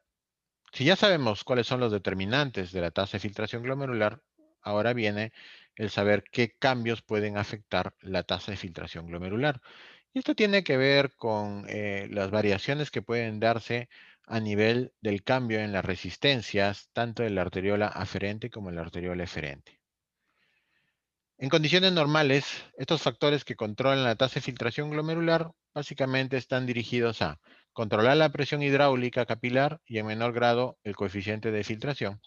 si ya sabemos cuáles son los determinantes de la tasa de filtración glomerular, ahora viene el saber qué cambios pueden afectar la tasa de filtración glomerular. Y esto tiene que ver con las variaciones que pueden darse a nivel del cambio en las resistencias, tanto de la arteriola aferente como de la arteriola eferente. En condiciones normales, estos factores que controlan la tasa de filtración glomerular básicamente están dirigidos a controlar la presión hidráulica capilar y en menor grado el coeficiente de filtración.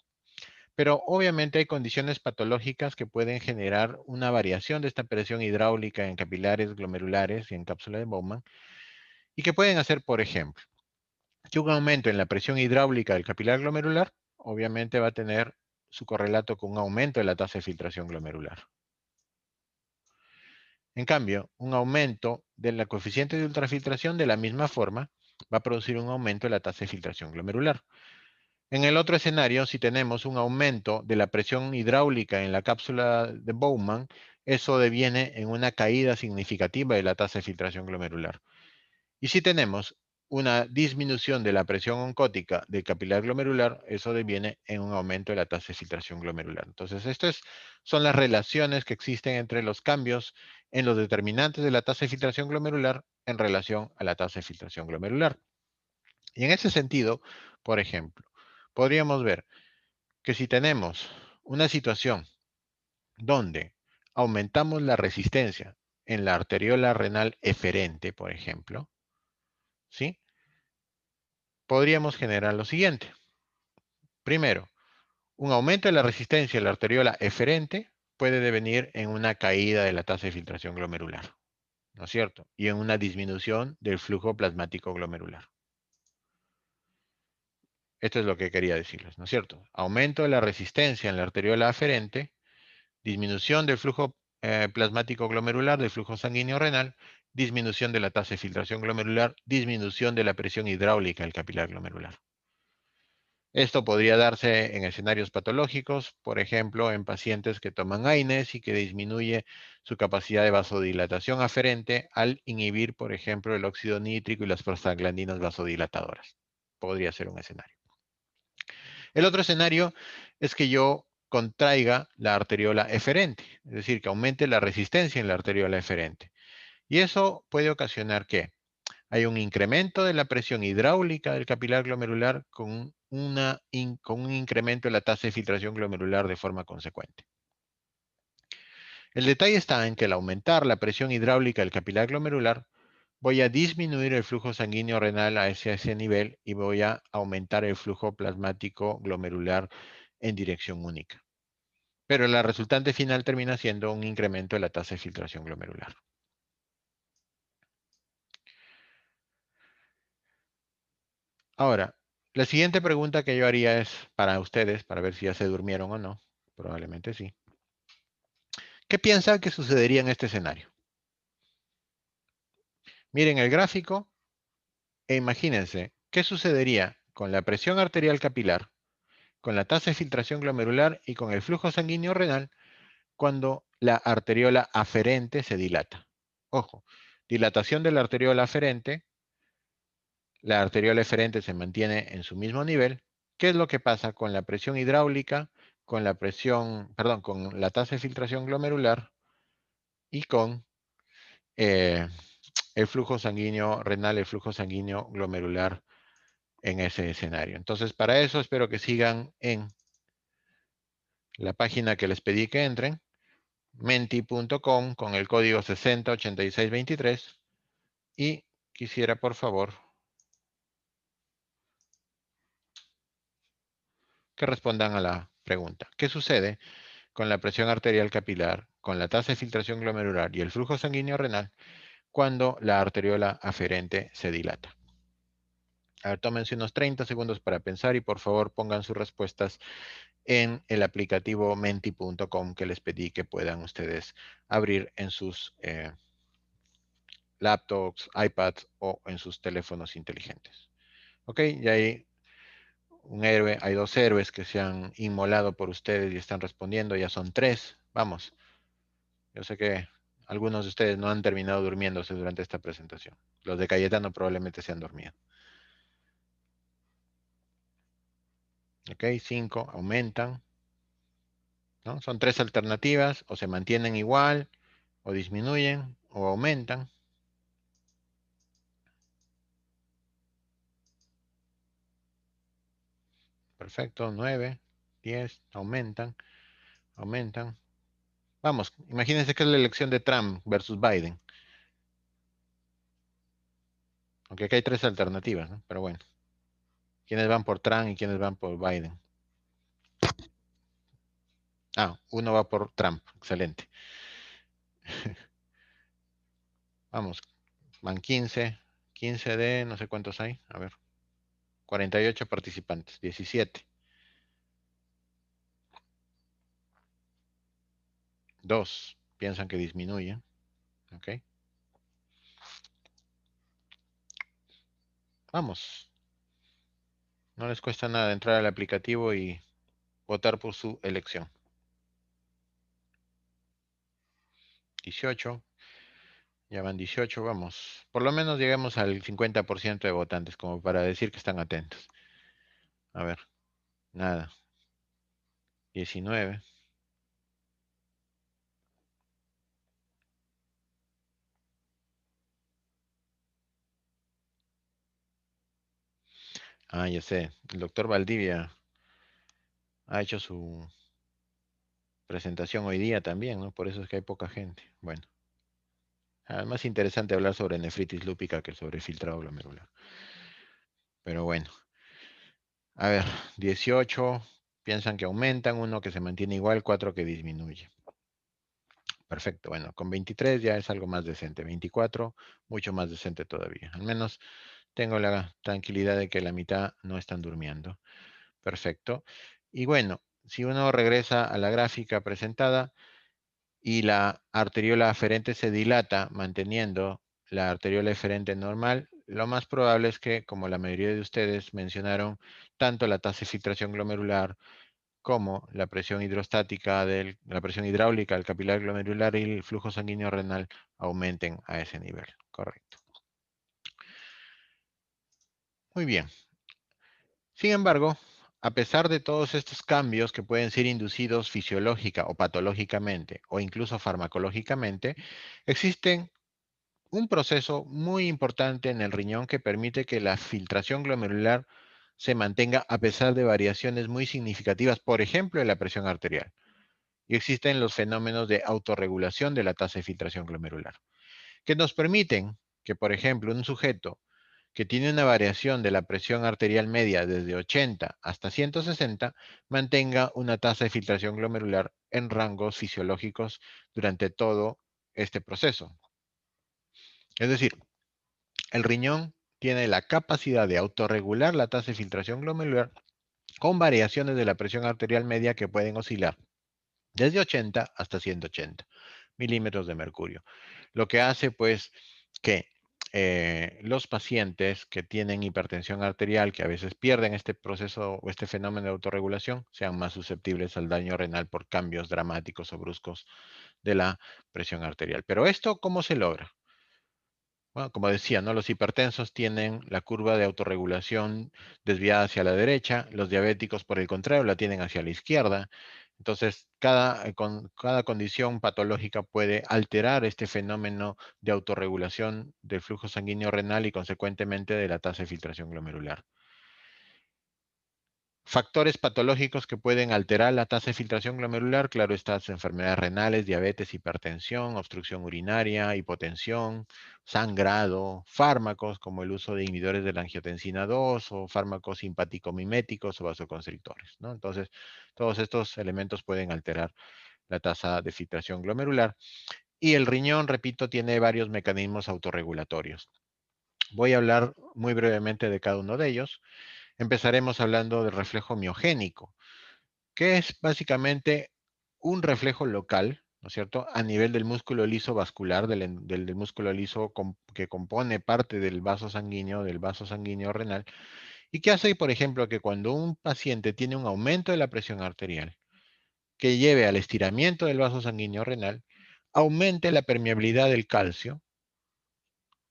Pero obviamente hay condiciones patológicas que pueden generar una variación de esta presión hidráulica en capilares glomerulares y en cápsula de Bowman y que pueden hacer, por ejemplo, que un aumento en la presión hidráulica del capilar glomerular obviamente va a tener su correlato con un aumento de la tasa de filtración glomerular. En cambio, un aumento de la coeficiente de ultrafiltración de la misma forma va a producir un aumento de la tasa de filtración glomerular. En el otro escenario, si tenemos un aumento de la presión hidráulica en la cápsula de Bowman, eso deviene en una caída significativa de la tasa de filtración glomerular. Y si tenemos una disminución de la presión oncótica del capilar glomerular, eso deviene en un aumento de la tasa de filtración glomerular. Entonces, estas son las relaciones que existen entre los cambios en los determinantes de la tasa de filtración glomerular en relación a la tasa de filtración glomerular. Y en ese sentido, por ejemplo, podríamos ver que si tenemos una situación donde aumentamos la resistencia en la arteriola renal eferente, por ejemplo, ¿sí? Podríamos generar lo siguiente. Primero, un aumento de la resistencia en la arteriola eferente puede devenir en una caída de la tasa de filtración glomerular, ¿no es cierto? Y en una disminución del flujo plasmático glomerular. Esto es lo que quería decirles, ¿no es cierto? Aumento de la resistencia en la arteriola aferente, disminución del flujo plasmático glomerular, del flujo sanguíneo renal, disminución de la tasa de filtración glomerular, disminución de la presión hidráulica del capilar glomerular. Esto podría darse en escenarios patológicos, por ejemplo, en pacientes que toman AINES y que disminuye su capacidad de vasodilatación aferente al inhibir, por ejemplo, el óxido nítrico y las prostaglandinas vasodilatadoras. Podría ser un escenario. El otro escenario es que yo contraiga la arteriola eferente, es decir, que aumente la resistencia en la arteriola eferente. Y eso puede ocasionar que hay un incremento de la presión hidráulica del capilar glomerular con un incremento de la tasa de filtración glomerular de forma consecuente. El detalle está en que al aumentar la presión hidráulica del capilar glomerular, voy a disminuir el flujo sanguíneo renal hacia ese nivel y voy a aumentar el flujo plasmático glomerular en dirección única. Pero la resultante final termina siendo un incremento de la tasa de filtración glomerular. Ahora, la siguiente pregunta que yo haría es para ustedes, para ver si ya se durmieron o no. Probablemente sí. ¿Qué piensan que sucedería en este escenario? Miren el gráfico e imagínense qué sucedería con la presión arterial capilar, con la tasa de filtración glomerular y con el flujo sanguíneo renal cuando la arteriola aferente se dilata. Ojo, dilatación de la arteriola aferente, la arteriola eferente se mantiene en su mismo nivel. ¿Qué es lo que pasa con la presión hidráulica, con la presión, perdón, con la tasa de filtración glomerular y con eh, el flujo sanguíneo renal, el flujo sanguíneo glomerular en ese escenario? Entonces, para eso espero que sigan en la página que les pedí que entren, menti.com con el código 608623 y quisiera por favor que respondan a la pregunta. ¿Qué sucede con la presión arterial capilar, con la tasa de filtración glomerular y el flujo sanguíneo renal cuando la arteriola aferente se dilata? A ver, tómense unos 30 segundos para pensar y por favor pongan sus respuestas en el aplicativo menti.com que les pedí que puedan ustedes abrir en sus laptops, iPads o en sus teléfonos inteligentes. Ok, y hay un héroe, hay dos héroes que se han inmolado por ustedes y están respondiendo, ya son tres. Vamos, yo sé que algunos de ustedes no han terminado durmiéndose durante esta presentación. Los de Cayetano probablemente se han dormido. Ok, 5 aumentan, ¿no? Son tres alternativas, o se mantienen igual, o disminuyen, o aumentan. Perfecto, 9, 10, aumentan, aumentan. Vamos, imagínense que es la elección de Trump versus Biden. Aunque aquí hay tres alternativas, ¿no? Pero bueno, ¿quiénes van por Trump y quiénes van por Biden? Ah, uno va por Trump, excelente. Vamos, van 15, 15 de no sé cuántos hay, a ver, 48 participantes, 17, 2 piensan que disminuyen, ¿ok? Vamos, no les cuesta nada entrar al aplicativo y votar por su elección. 18, ya van 18, vamos. Por lo menos lleguemos al 50% de votantes, como para decir que están atentos. A ver, nada. 19. Ah, ya sé. El doctor Valdivia ha hecho su presentación hoy día también, ¿no? Por eso es que hay poca gente. Bueno, más interesante hablar sobre nefritis lúpica que sobre filtrado glomerular. Pero bueno, a ver, 18 piensan que aumentan, uno que se mantiene igual, 4 que disminuye. Perfecto, bueno, con 23 ya es algo más decente, 24 mucho más decente todavía. Al menos tengo la tranquilidad de que la mitad no están durmiendo. Perfecto. Y bueno, si uno regresa a la gráfica presentada y la arteriola aferente se dilata manteniendo la arteriola eferente normal, lo más probable es que, como la mayoría de ustedes mencionaron, tanto la tasa de filtración glomerular como la presión hidrostática la presión hidráulica del capilar glomerular y el flujo sanguíneo renal aumenten a ese nivel. Correcto. Muy bien. Sin embargo, a pesar de todos estos cambios que pueden ser inducidos fisiológica o patológicamente o incluso farmacológicamente, existen un proceso muy importante en el riñón que permite que la filtración glomerular se mantenga a pesar de variaciones muy significativas, por ejemplo, en la presión arterial. Y existen los fenómenos de autorregulación de la tasa de filtración glomerular, que nos permiten que, por ejemplo, un sujeto que tiene una variación de la presión arterial media desde 80 hasta 160 mantenga una tasa de filtración glomerular en rangos fisiológicos durante todo este proceso. Es decir, el riñón tiene la capacidad de autorregular la tasa de filtración glomerular con variaciones de la presión arterial media que pueden oscilar desde 80 hasta 180 milímetros de mercurio. Lo que hace pues que los pacientes que tienen hipertensión arterial, que a veces pierden este proceso o este fenómeno de autorregulación, sean más susceptibles al daño renal por cambios dramáticos o bruscos de la presión arterial. Pero esto, ¿cómo se logra? Bueno, como decía, ¿no? Los hipertensos tienen la curva de autorregulación desviada hacia la derecha, los diabéticos, por el contrario, la tienen hacia la izquierda. Entonces, cada condición patológica puede alterar este fenómeno de autorregulación del flujo sanguíneo renal y, consecuentemente, de la tasa de filtración glomerular. Factores patológicos que pueden alterar la tasa de filtración glomerular, claro, estas enfermedades renales, diabetes, hipertensión, obstrucción urinaria, hipotensión, sangrado, fármacos como el uso de inhibidores de la angiotensina 2 o fármacos simpático-miméticos o vasoconstrictores, ¿no? Entonces, todos estos elementos pueden alterar la tasa de filtración glomerular. Y el riñón, repito, tiene varios mecanismos autorregulatorios. Voy a hablar muy brevemente de cada uno de ellos. Empezaremos hablando del reflejo miogénico, que es básicamente un reflejo local, ¿no es cierto?, a nivel del músculo liso vascular, del músculo liso que compone parte del vaso sanguíneo renal, y que hace, por ejemplo, que cuando un paciente tiene un aumento de la presión arterial, que lleve al estiramiento del vaso sanguíneo renal, aumente la permeabilidad del calcio,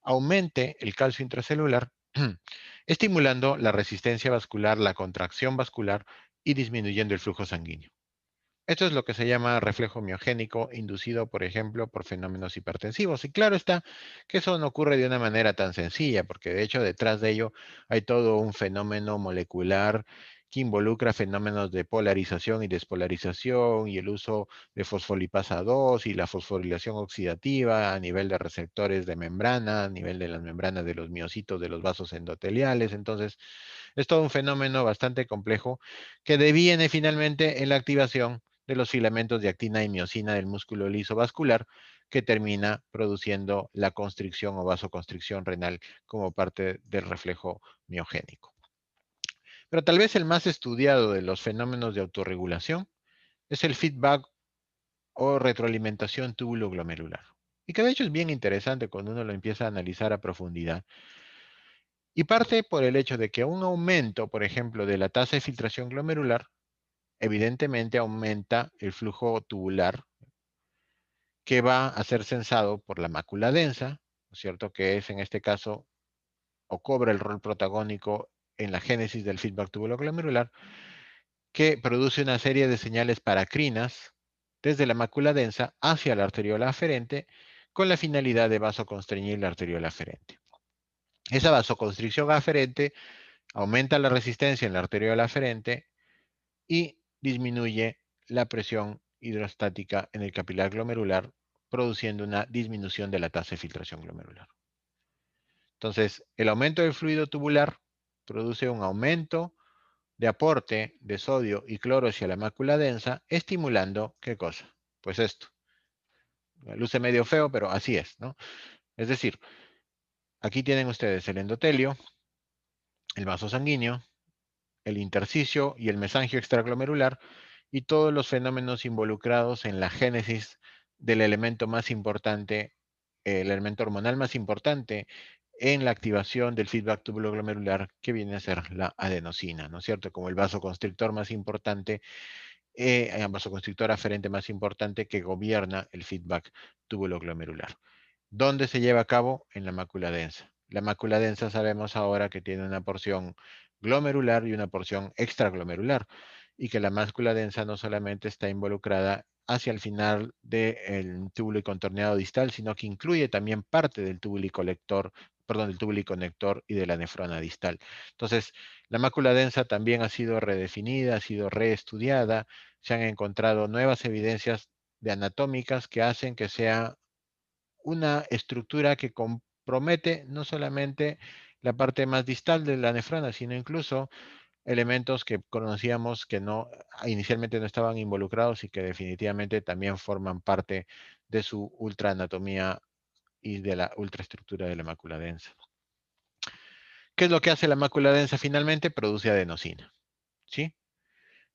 aumente el calcio intracelular, estimulando la resistencia vascular, la contracción vascular y disminuyendo el flujo sanguíneo. Esto es lo que se llama reflejo miogénico inducido, por ejemplo, por fenómenos hipertensivos. Y claro está que eso no ocurre de una manera tan sencilla, porque de hecho detrás de ello hay todo un fenómeno molecular que involucra fenómenos de polarización y despolarización y el uso de fosfolipasa 2 y la fosforilación oxidativa a nivel de receptores de membrana, a nivel de las membranas de los miocitos de los vasos endoteliales. Entonces, es todo un fenómeno bastante complejo que deviene finalmente en la activación de los filamentos de actina y miosina del músculo liso vascular, que termina produciendo la constricción o vasoconstricción renal como parte del reflejo miogénico. Pero tal vez el más estudiado de los fenómenos de autorregulación es el feedback o retroalimentación túbulo-glomerular. Y que de hecho es bien interesante cuando uno lo empieza a analizar a profundidad. Y parte por el hecho de que un aumento, por ejemplo, de la tasa de filtración glomerular, evidentemente aumenta el flujo tubular que va a ser sensado por la mácula densa, ¿no es cierto? Que es en este caso, o cobra el rol protagónico en la génesis del feedback tubuloglomerular, que produce una serie de señales paracrinas desde la mácula densa hacia la arteriola aferente con la finalidad de vasoconstreñir la arteriola aferente. Esa vasoconstricción aferente aumenta la resistencia en la arteriola aferente y disminuye la presión hidrostática en el capilar glomerular, produciendo una disminución de la tasa de filtración glomerular. Entonces, el aumento del fluido tubular produce un aumento de aporte de sodio y cloro hacia la mácula densa, estimulando, ¿qué cosa? Pues esto. Luce medio feo, pero así es, ¿no? Es decir, aquí tienen ustedes el endotelio, el vaso sanguíneo, el intersticio y el mesangio extraglomerular y todos los fenómenos involucrados en la génesis del elemento más importante, el elemento hormonal más importante en la activación del feedback tubuloglomerular, que viene a ser la adenosina, ¿no es cierto? Como el vasoconstrictor más importante, vasoconstrictor aferente más importante que gobierna el feedback tubuloglomerular. ¿Dónde se lleva a cabo? En la mácula densa. La mácula densa sabemos ahora que tiene una porción glomerular y una porción extraglomerular, y que la mácula densa no solamente está involucrada hacia el final del túbulo y contorneado distal, sino que incluye también parte del túbulo y colector, perdón, del túbulo y conector y de la nefrona distal. Entonces, la mácula densa también ha sido redefinida, ha sido reestudiada, se han encontrado nuevas evidencias de anatómicas que hacen que sea una estructura que compromete no solamente la parte más distal de la nefrona, sino incluso elementos que conocíamos que no inicialmente no estaban involucrados y que definitivamente también forman parte de su ultraanatomía y de la ultraestructura de la mácula densa. ¿Qué es lo que hace la mácula densa finalmente? Produce adenosina, ¿sí?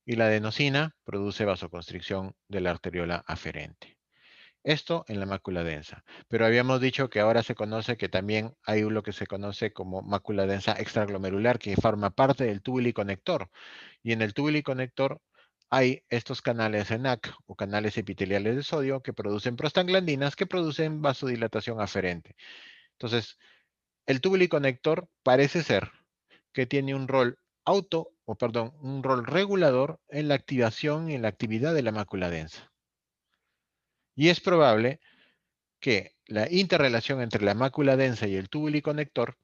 Y la adenosina produce vasoconstricción de la arteriola aferente. Esto en la mácula densa. Pero habíamos dicho que ahora se conoce que también hay lo que se conoce como mácula densa extraglomerular, que forma parte del túbulo y conector. Y en el túbulo y conector hay estos canales ENaC o canales epiteliales de sodio que producen prostaglandinas que producen vasodilatación aferente. Entonces, el túbulo y conector parece ser que tiene un rol un rol regulador en la activación y en la actividad de la mácula densa. Y es probable que la interrelación entre la mácula densa y el túbulo y conector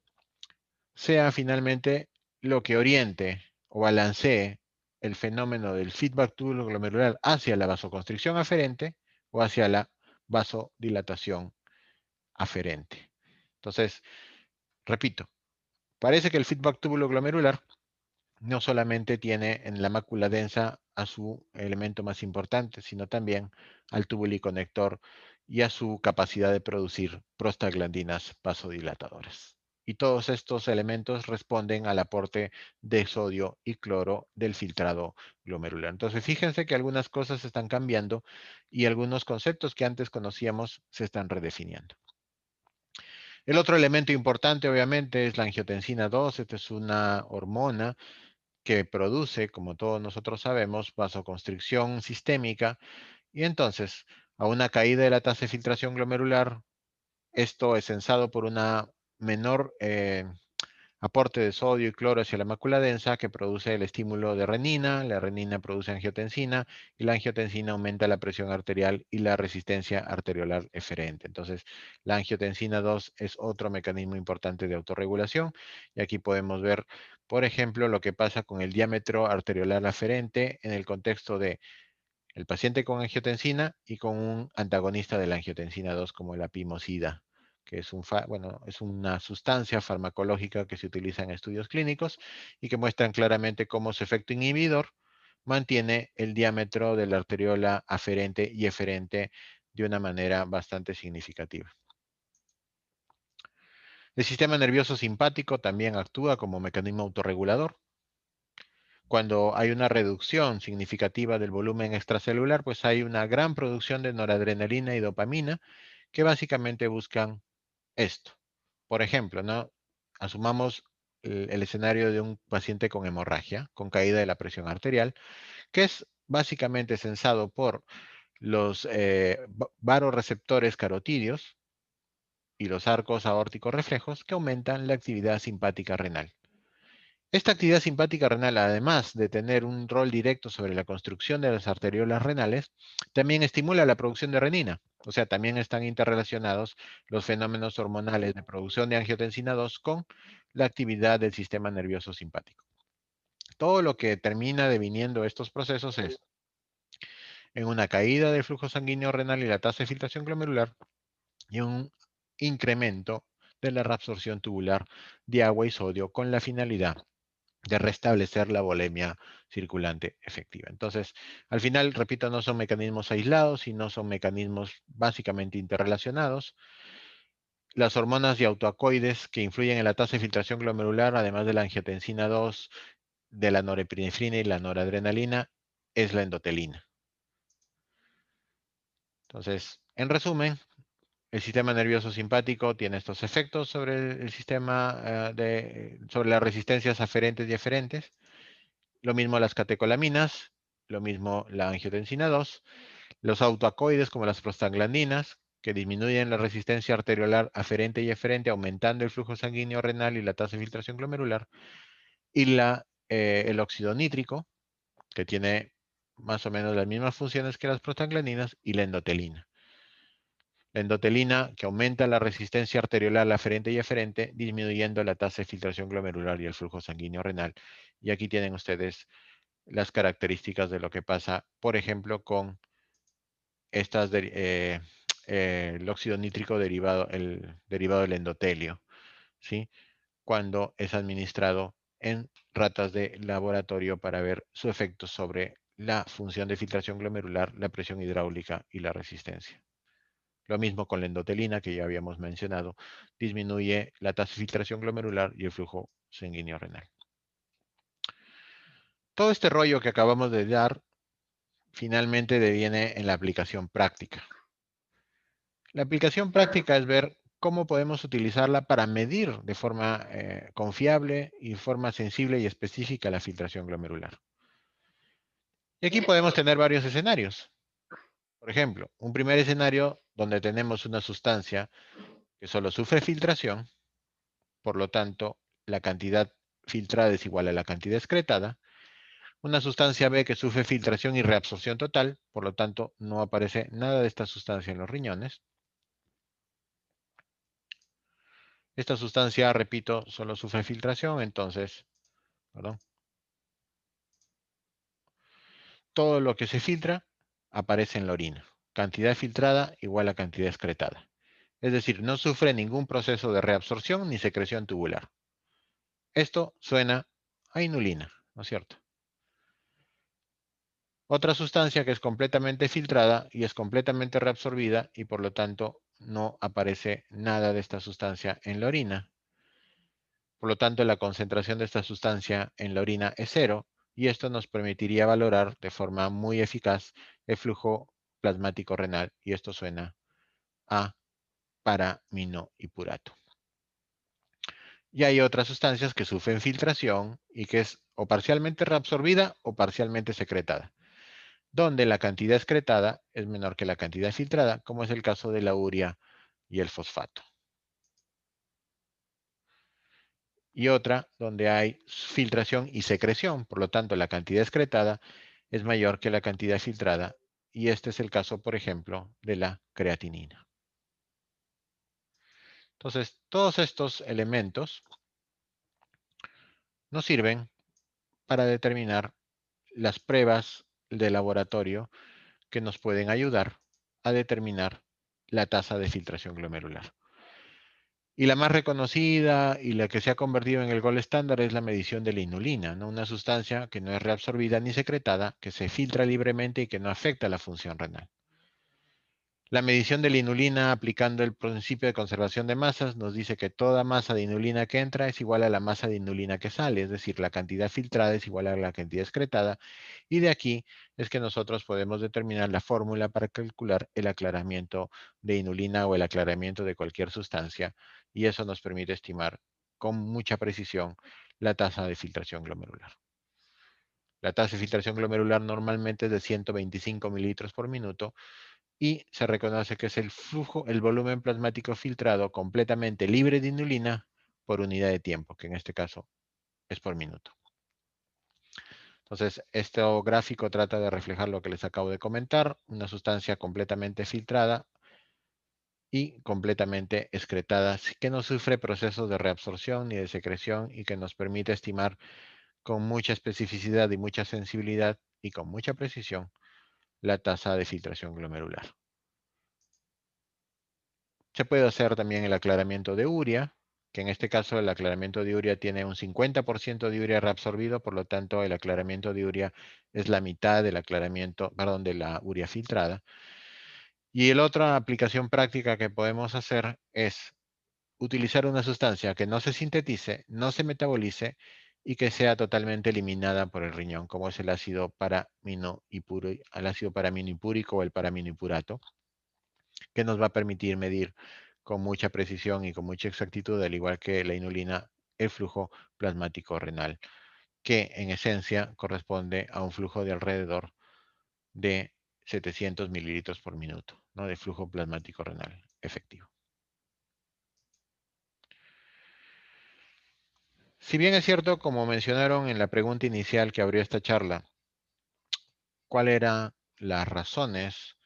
sea finalmente lo que oriente o balancee el fenómeno del feedback tubulo glomerular hacia la vasoconstricción aferente o hacia la vasodilatación aferente. Entonces, repito, parece que el feedback tubulo glomerular no solamente tiene en la mácula densa a su elemento más importante, sino también al tubuliconector y a su capacidad de producir prostaglandinas vasodilatadoras. Y todos estos elementos responden al aporte de sodio y cloro del filtrado glomerular. Entonces, fíjense que algunas cosas están cambiando y algunos conceptos que antes conocíamos se están redefiniendo. El otro elemento importante, obviamente, es la angiotensina 2. Esta es una hormona que produce, como todos nosotros sabemos, vasoconstricción sistémica y entonces a una caída de la tasa de filtración glomerular, esto es sensado por una menor aporte de sodio y cloro hacia la mácula densa que produce el estímulo de renina, la renina produce angiotensina y la angiotensina aumenta la presión arterial y la resistencia arteriolar eferente. Entonces, la angiotensina 2 es otro mecanismo importante de autorregulación y aquí podemos ver, por ejemplo, lo que pasa con el diámetro arteriolar aferente en el contexto de el paciente con angiotensina y con un antagonista de la angiotensina 2 como la pimosida, que es, bueno, es una sustancia farmacológica que se utiliza en estudios clínicos y que muestran claramente cómo su efecto inhibidor mantiene el diámetro de la arteriola aferente y eferente de una manera bastante significativa. El sistema nervioso simpático también actúa como mecanismo autorregulador. Cuando hay una reducción significativa del volumen extracelular, pues hay una gran producción de noradrenalina y dopamina que básicamente buscan esto. Por ejemplo, ¿no? Asumamos el escenario de un paciente con hemorragia, con caída de la presión arterial, que es básicamente sensado por los varoreceptores carotídeos y los arcos aórticos reflejos que aumentan la actividad simpática renal. Esta actividad simpática renal, además de tener un rol directo sobre la construcción de las arteriolas renales, también estimula la producción de renina. O sea, también están interrelacionados los fenómenos hormonales de producción de angiotensina 2 con la actividad del sistema nervioso simpático. Todo lo que termina deviniendo estos procesos es en una caída del flujo sanguíneo renal y la tasa de filtración glomerular y un incremento de la reabsorción tubular de agua y sodio con la finalidad de restablecer la volemia circulante efectiva. Entonces, al final, repito, no son mecanismos aislados, sino son mecanismos básicamente interrelacionados. Las hormonas diautoacoides que influyen en la tasa de filtración glomerular, además de la angiotensina 2, de la norepinefrina y la noradrenalina, es la endotelina. Entonces, en resumen, el sistema nervioso simpático tiene estos efectos sobre el sistema sobre las resistencias aferentes y eferentes. Lo mismo las catecolaminas, lo mismo la angiotensina 2, los autoacoides como las prostaglandinas, que disminuyen la resistencia arteriolar aferente y eferente, aumentando el flujo sanguíneo renal y la tasa de filtración glomerular, y el óxido nítrico, que tiene más o menos las mismas funciones que las prostaglandinas, y la endotelina. La endotelina, que aumenta la resistencia arteriolar aferente y eferente, disminuyendo la tasa de filtración glomerular y el flujo sanguíneo renal. Y aquí tienen ustedes las características de lo que pasa, por ejemplo, con el óxido nítrico derivado, el derivado del endotelio, ¿sí? Cuando es administrado en ratas de laboratorio para ver su efecto sobre la función de filtración glomerular, la presión hidráulica y la resistencia. Lo mismo con la endotelina que ya habíamos mencionado, disminuye la tasa de filtración glomerular y el flujo sanguíneo renal. Todo este rollo que acabamos de dar finalmente deviene en la aplicación práctica. La aplicación práctica es ver cómo podemos utilizarla para medir de forma confiable y forma sensible y específica la filtración glomerular. Y aquí podemos tener varios escenarios. Por ejemplo, un primer escenario donde tenemos una sustancia que solo sufre filtración, por lo tanto, la cantidad filtrada es igual a la cantidad excretada. Una sustancia B que sufre filtración y reabsorción total, por lo tanto, no aparece nada de esta sustancia en los riñones. Esta sustancia, repito, solo sufre filtración, entonces, perdón. todo lo que se filtra aparece en la orina. Cantidad filtrada igual a cantidad excretada. Es decir, no sufre ningún proceso de reabsorción ni secreción tubular. Esto suena a inulina, ¿no es cierto? Otra sustancia que es completamente filtrada y es completamente reabsorbida y por lo tanto no aparece nada de esta sustancia en la orina. Por lo tanto, la concentración de esta sustancia en la orina es cero y esto nos permitiría valorar de forma muy eficaz el flujo plasmático renal y esto suena a paraminoipurato. Y hay otras sustancias que sufren filtración y que es o parcialmente reabsorbida o parcialmente secretada, donde la cantidad excretada es menor que la cantidad filtrada, como es el caso de la urea y el fosfato. Y otra donde hay filtración y secreción, por lo tanto la cantidad excretada es mayor que la cantidad filtrada, y este es el caso, por ejemplo, de la creatinina. Entonces, todos estos elementos nos sirven para determinar las pruebas de laboratorio que nos pueden ayudar a determinar la tasa de filtración glomerular. Y la más reconocida y la que se ha convertido en el gold estándar es la medición de la inulina, ¿no? Una sustancia que no es reabsorbida ni secretada, que se filtra libremente y que no afecta la función renal. La medición de la inulina aplicando el principio de conservación de masas nos dice que toda masa de inulina que entra es igual a la masa de inulina que sale, es decir, la cantidad filtrada es igual a la cantidad excretada, y de aquí es que nosotros podemos determinar la fórmula para calcular el aclaramiento de inulina o el aclaramiento de cualquier sustancia, y eso nos permite estimar con mucha precisión la tasa de filtración glomerular. La tasa de filtración glomerular normalmente es de 125 mililitros por minuto, y se reconoce que es el flujo, el volumen plasmático filtrado completamente libre de inulina por unidad de tiempo, que en este caso es por minuto. Entonces, este gráfico trata de reflejar lo que les acabo de comentar, una sustancia completamente filtrada y completamente excretada, que no sufre procesos de reabsorción ni de secreción y que nos permite estimar con mucha especificidad y mucha sensibilidad y con mucha precisión la tasa de filtración glomerular. Se puede hacer también el aclaramiento de urea, que en este caso el aclaramiento de urea tiene un 50% de urea reabsorbido, por lo tanto el aclaramiento de urea es la mitad del aclaramiento, perdón, de la urea filtrada. Y la otra aplicación práctica que podemos hacer es utilizar una sustancia que no se sintetice, no se metabolice y que sea totalmente eliminada por el riñón, como es el ácido paraminoipúrico o el paraminoipurato, que nos va a permitir medir con mucha precisión y con mucha exactitud, al igual que la inulina, el flujo plasmático renal, que en esencia corresponde a un flujo de alrededor de 700 mililitros por minuto, ¿no? De flujo plasmático renal efectivo. Si bien es cierto, como mencionaron en la pregunta inicial que abrió esta charla, ¿cuáles eran las razones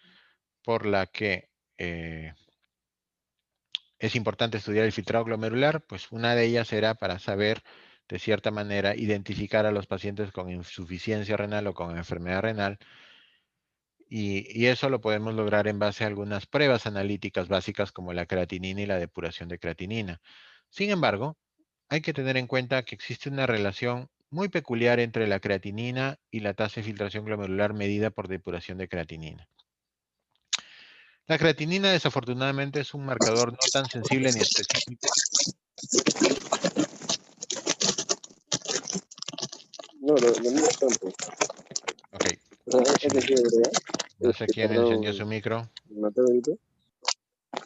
por las que es importante estudiar el filtrado glomerular? Pues una de ellas era para saber, de cierta manera, identificar a los pacientes con insuficiencia renal o con enfermedad renal. Y eso lo podemos lograr en base a algunas pruebas analíticas básicas como la creatinina y la depuración de creatinina. Sin embargo, hay que tener en cuenta que existe una relación muy peculiar entre la creatinina y la tasa de filtración glomerular medida por depuración de creatinina. La creatinina desafortunadamente es un marcador no tan sensible ni específico. No, lo mío es tonto. Ok. O sea, es decir, ¿verdad? No sé quién encendió su micro. Mateo ahorita.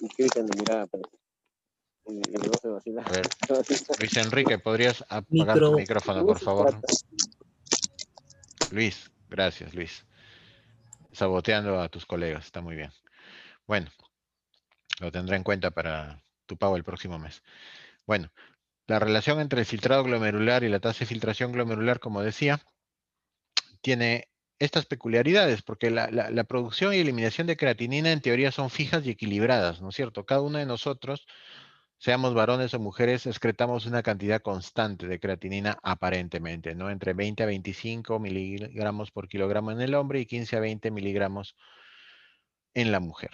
Y Cristian de mirada, pero. Y luego se vacila. A ver, Luis Enrique, ¿podrías apagar tu Micro. micrófono, No por se favor? trata. Luis, gracias, Luis. Saboteando a tus colegas, está muy bien. Bueno, lo tendré en cuenta para tu pago el próximo mes. Bueno, la relación entre el filtrado glomerular y la tasa de filtración glomerular, como decía, tiene estas peculiaridades, porque la producción y eliminación de creatinina en teoría son fijas y equilibradas, ¿no es cierto? Cada uno de nosotros seamos varones o mujeres, excretamos una cantidad constante de creatinina aparentemente, ¿no? Entre 20 a 25 miligramos por kilogramo en el hombre y 15 a 20 miligramos en la mujer.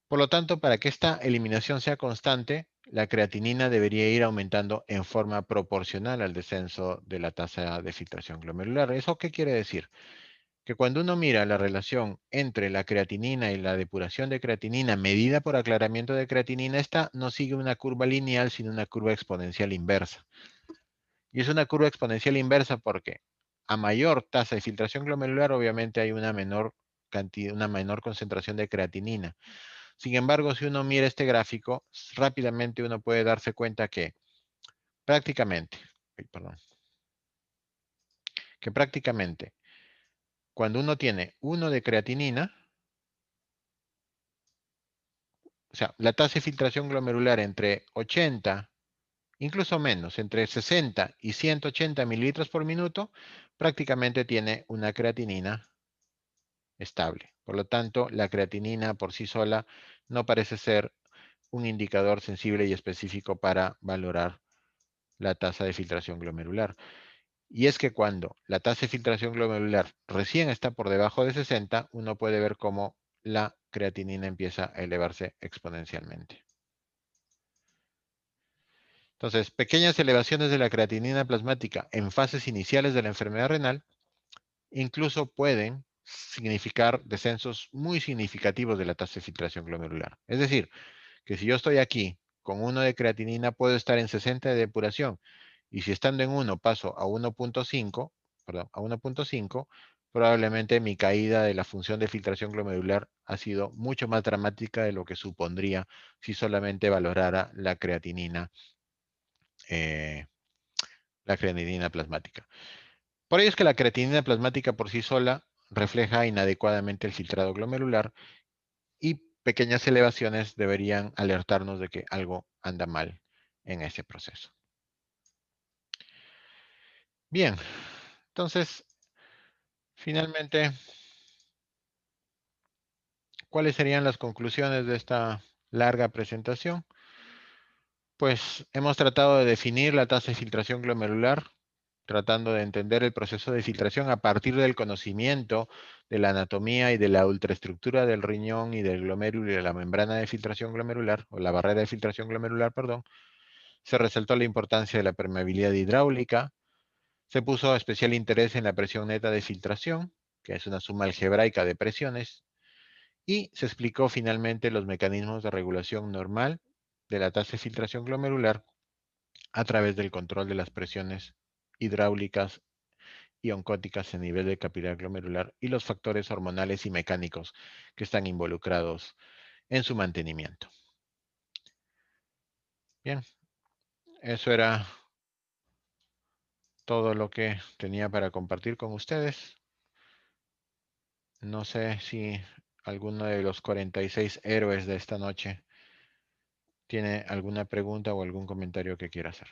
Por lo tanto, para que esta eliminación sea constante, la creatinina debería ir aumentando en forma proporcional al descenso de la tasa de filtración glomerular. ¿Eso qué quiere decir? Que cuando uno mira la relación entre la creatinina y la depuración de creatinina medida por aclaramiento de creatinina, esta no sigue una curva lineal, sino una curva exponencial inversa. Y es una curva exponencial inversa porque a mayor tasa de filtración glomerular, obviamente hay una menor cantidad, una menor concentración de creatinina. Sin embargo, si uno mira este gráfico, rápidamente uno puede darse cuenta que prácticamente, cuando uno tiene 1 de creatinina, o sea, la tasa de filtración glomerular entre 80, incluso menos, entre 60 y 180 mililitros por minuto, prácticamente tiene una creatinina estable. Por lo tanto, la creatinina por sí sola no parece ser un indicador sensible y específico para valorar la tasa de filtración glomerular. Y es que cuando la tasa de filtración glomerular recién está por debajo de 60, uno puede ver cómo la creatinina empieza a elevarse exponencialmente. Entonces, pequeñas elevaciones de la creatinina plasmática en fases iniciales de la enfermedad renal incluso pueden significar descensos muy significativos de la tasa de filtración glomerular. Es decir, que si yo estoy aquí con 1 de creatinina, puedo estar en 60 de depuración. Y si estando en 1 paso a 1.5, perdón, a 1.5, probablemente mi caída de la función de filtración glomerular ha sido mucho más dramática de lo que supondría si solamente valorara eh, la creatinina plasmática. Por ello es que la creatinina plasmática por sí sola refleja inadecuadamente el filtrado glomerular y pequeñas elevaciones deberían alertarnos de que algo anda mal en ese proceso. Bien, entonces, finalmente, ¿cuáles serían las conclusiones de esta larga presentación? Pues hemos tratado de definir la tasa de filtración glomerular, tratando de entender el proceso de filtración a partir del conocimiento de la anatomía y de la ultraestructura del riñón y del glomérulo y de la membrana de filtración glomerular, o la barrera de filtración glomerular, perdón. Se resaltó la importancia de la permeabilidad hidráulica, se puso especial interés en la presión neta de filtración, que es una suma algebraica de presiones, y se explicó finalmente los mecanismos de regulación normal de la tasa de filtración glomerular a través del control de las presiones hidráulicas y oncóticas en nivel de capilar glomerular y los factores hormonales y mecánicos que están involucrados en su mantenimiento. Bien, eso era todo lo que tenía para compartir con ustedes. No sé si alguno de los 46 héroes de esta noche tiene alguna pregunta o algún comentario que quiera hacer.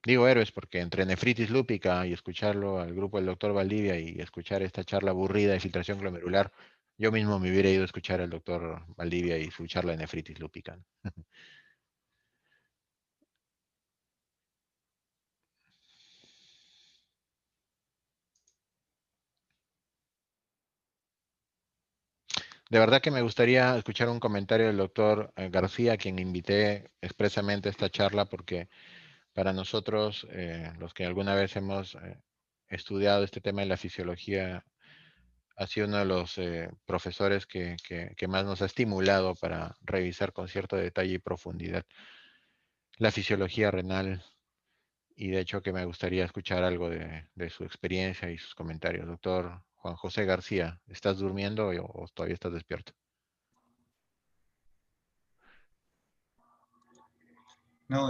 Digo héroes porque entre nefritis lúpica y escucharlo al grupo del doctor Valdivia y escuchar esta charla aburrida de filtración glomerular, yo mismo me hubiera ido a escuchar al doctor Valdivia y su charla de nefritis lúpica. De verdad que me gustaría escuchar un comentario del doctor García, a quien invité expresamente a esta charla, porque para nosotros, los que alguna vez hemos estudiado este tema de la fisiología, ha sido uno de los profesores que más nos ha estimulado para revisar con cierto detalle y profundidad la fisiología renal, y de hecho que me gustaría escuchar algo de su experiencia y sus comentarios. Doctor Juan José García, ¿estás durmiendo o todavía estás despierto? No,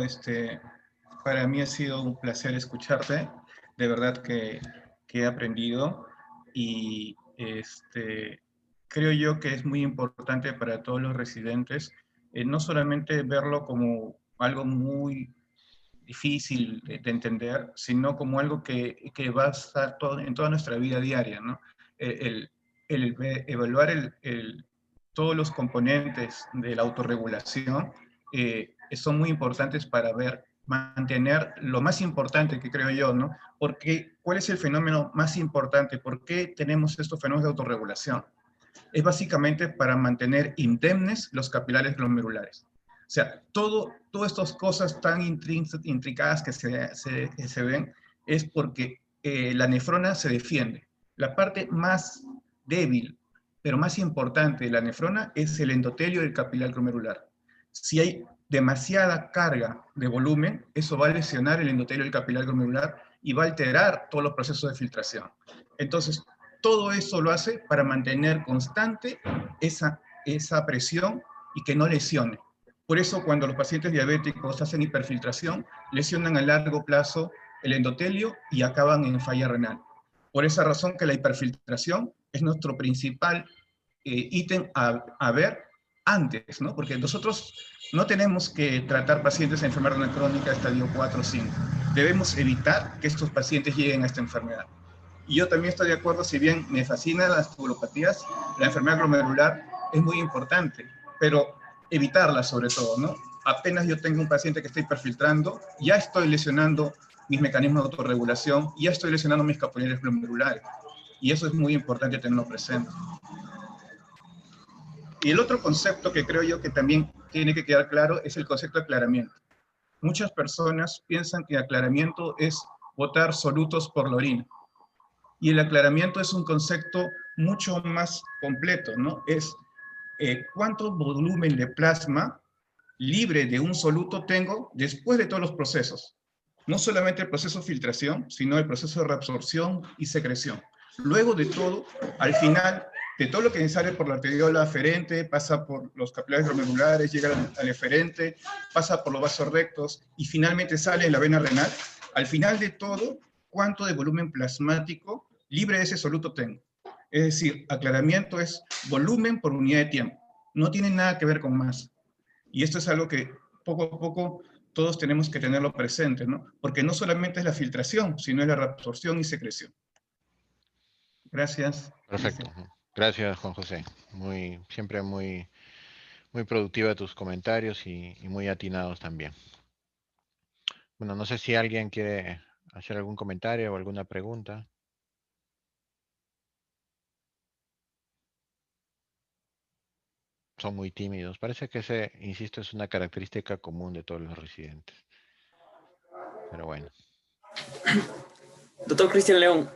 para mí ha sido un placer escucharte. De verdad que he aprendido y creo yo que es muy importante para todos los residentes no solamente verlo como algo muy difícil de entender, sino como algo que va a estar en toda nuestra vida diaria, ¿no? El evaluar todos los componentes de la autorregulación son muy importantes para mantener lo más importante que creo yo, ¿no? Porque, ¿cuál es el fenómeno más importante? ¿Por qué tenemos estos fenómenos de autorregulación? Es básicamente para mantener indemnes los capilares glomerulares. O sea, todas estas cosas tan intricadas que se ven es porque la nefrona se defiende. La parte más débil, pero más importante de la nefrona es el endotelio del capilar glomerular. Si hay demasiada carga de volumen, eso va a lesionar el endotelio del capilar glomerular y va a alterar todos los procesos de filtración. Entonces, todo eso lo hace para mantener constante esa presión y que no lesione. Por eso cuando los pacientes diabéticos hacen hiperfiltración, lesionan a largo plazo el endotelio y acaban en falla renal. Por esa razón que la hiperfiltración es nuestro principal ítem a ver antes, ¿no? Porque nosotros no tenemos que tratar pacientes de enfermedad renal crónica estadio 4 o 5. Debemos evitar que estos pacientes lleguen a esta enfermedad. Y yo también estoy de acuerdo, si bien me fascinan las tubulopatías, la enfermedad glomerular es muy importante, pero evitarla sobre todo, ¿no? Apenas yo tengo un paciente que está hiperfiltrando, ya estoy lesionando mis mecanismos de autorregulación, ya estoy lesionando mis capilares glomerulares. Y eso es muy importante tenerlo presente. Y el otro concepto que creo yo que también tiene que quedar claro es el concepto de aclaramiento. Muchas personas piensan que aclaramiento es botar solutos por la orina. Y el aclaramiento es un concepto mucho más completo, ¿no? Es cuánto volumen de plasma libre de un soluto tengo después de todos los procesos. No solamente el proceso de filtración, sino el proceso de reabsorción y secreción. Luego de todo, al final, de todo lo que sale por la arteriola aferente, pasa por los capilares glomerulares, llega al eferente, pasa por los vasos rectos y finalmente sale en la vena renal. Al final de todo, ¿cuánto de volumen plasmático libre de ese soluto tengo? Es decir, aclaramiento es volumen por unidad de tiempo. No tiene nada que ver con masa. Y esto es algo que poco a poco todos tenemos que tenerlo presente, ¿no? Porque no solamente es la filtración, sino es la reabsorción y secreción. Gracias. Perfecto. Gracias, Juan José. Siempre muy productiva tus comentarios y muy atinados también. Bueno, no sé si alguien quiere hacer algún comentario o alguna pregunta. Son muy tímidos. Parece que ese, insisto, es una característica común de todos los residentes. Pero bueno. Doctor Cristian León,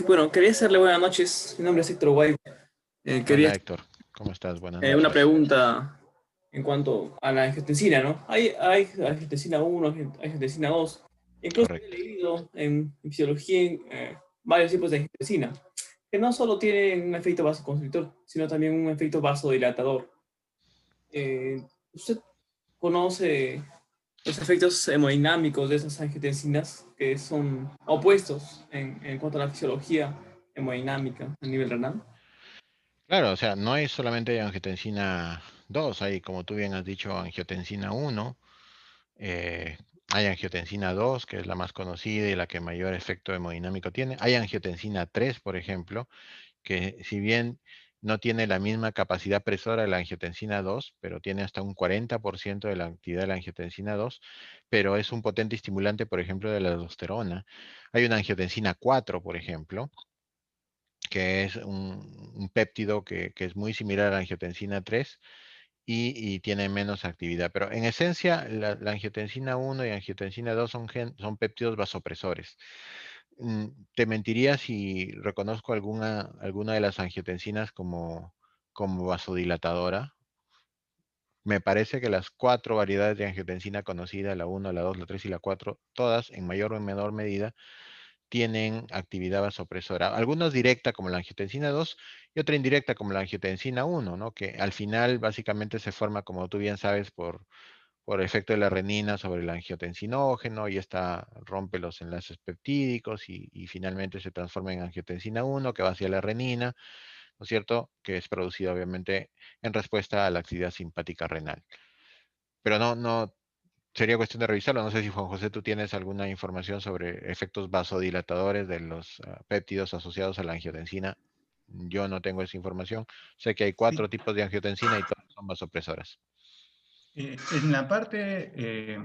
bueno, quería hacerle buenas noches. Mi nombre es Héctor White. Quería Hola, Héctor. ¿Cómo estás? Buenas noches. una pregunta en cuanto a la angiotensina, ¿no? Hay angiotensina 1, angiotensina 2. Incluso Correcto. he leído en fisiología varios tipos de angiotensina, que no solo tienen un efecto vasoconstrictor, sino también un efecto vasodilatador. ¿Usted conoce los efectos hemodinámicos de esas angiotensinas que son opuestos en cuanto a la fisiología hemodinámica a nivel renal? Claro, o sea, no hay solamente angiotensina 2, hay, como tú bien has dicho, angiotensina 1, hay angiotensina 2, que es la más conocida y la que mayor efecto hemodinámico tiene. Hay angiotensina 3, por ejemplo, que si bien no tiene la misma capacidad presora de la angiotensina 2, pero tiene hasta un 40% de la actividad de la angiotensina 2, pero es un potente estimulante, por ejemplo, de la aldosterona. Hay una angiotensina 4, por ejemplo, que es un péptido que es muy similar a la angiotensina 3 y tiene menos actividad. Pero en esencia, la angiotensina 1 y angiotensina 2 son péptidos vasopresores. Te mentiría si reconozco alguna de las angiotensinas como vasodilatadora. Me parece que las 4 variedades de angiotensina conocidas, la 1, la 2, la 3 y la 4, todas en mayor o menor medida tienen actividad vasopresora. Algunas directa como la angiotensina 2 y otra indirecta como la angiotensina 1, ¿no? Que al final básicamente se forma, como tú bien sabes, por efecto de la renina sobre el angiotensinógeno y esta rompe los enlaces peptídicos y finalmente se transforma en angiotensina 1 que va hacia la renina, ¿no es cierto? Que es producida obviamente en respuesta a la actividad simpática renal. Pero no, sería cuestión de revisarlo. No sé si Juan José tú tienes alguna información sobre efectos vasodilatadores de los péptidos asociados a la angiotensina. yo no tengo esa información. Sé que hay 4 tipos de angiotensina y todas son vasopresoras. En la parte,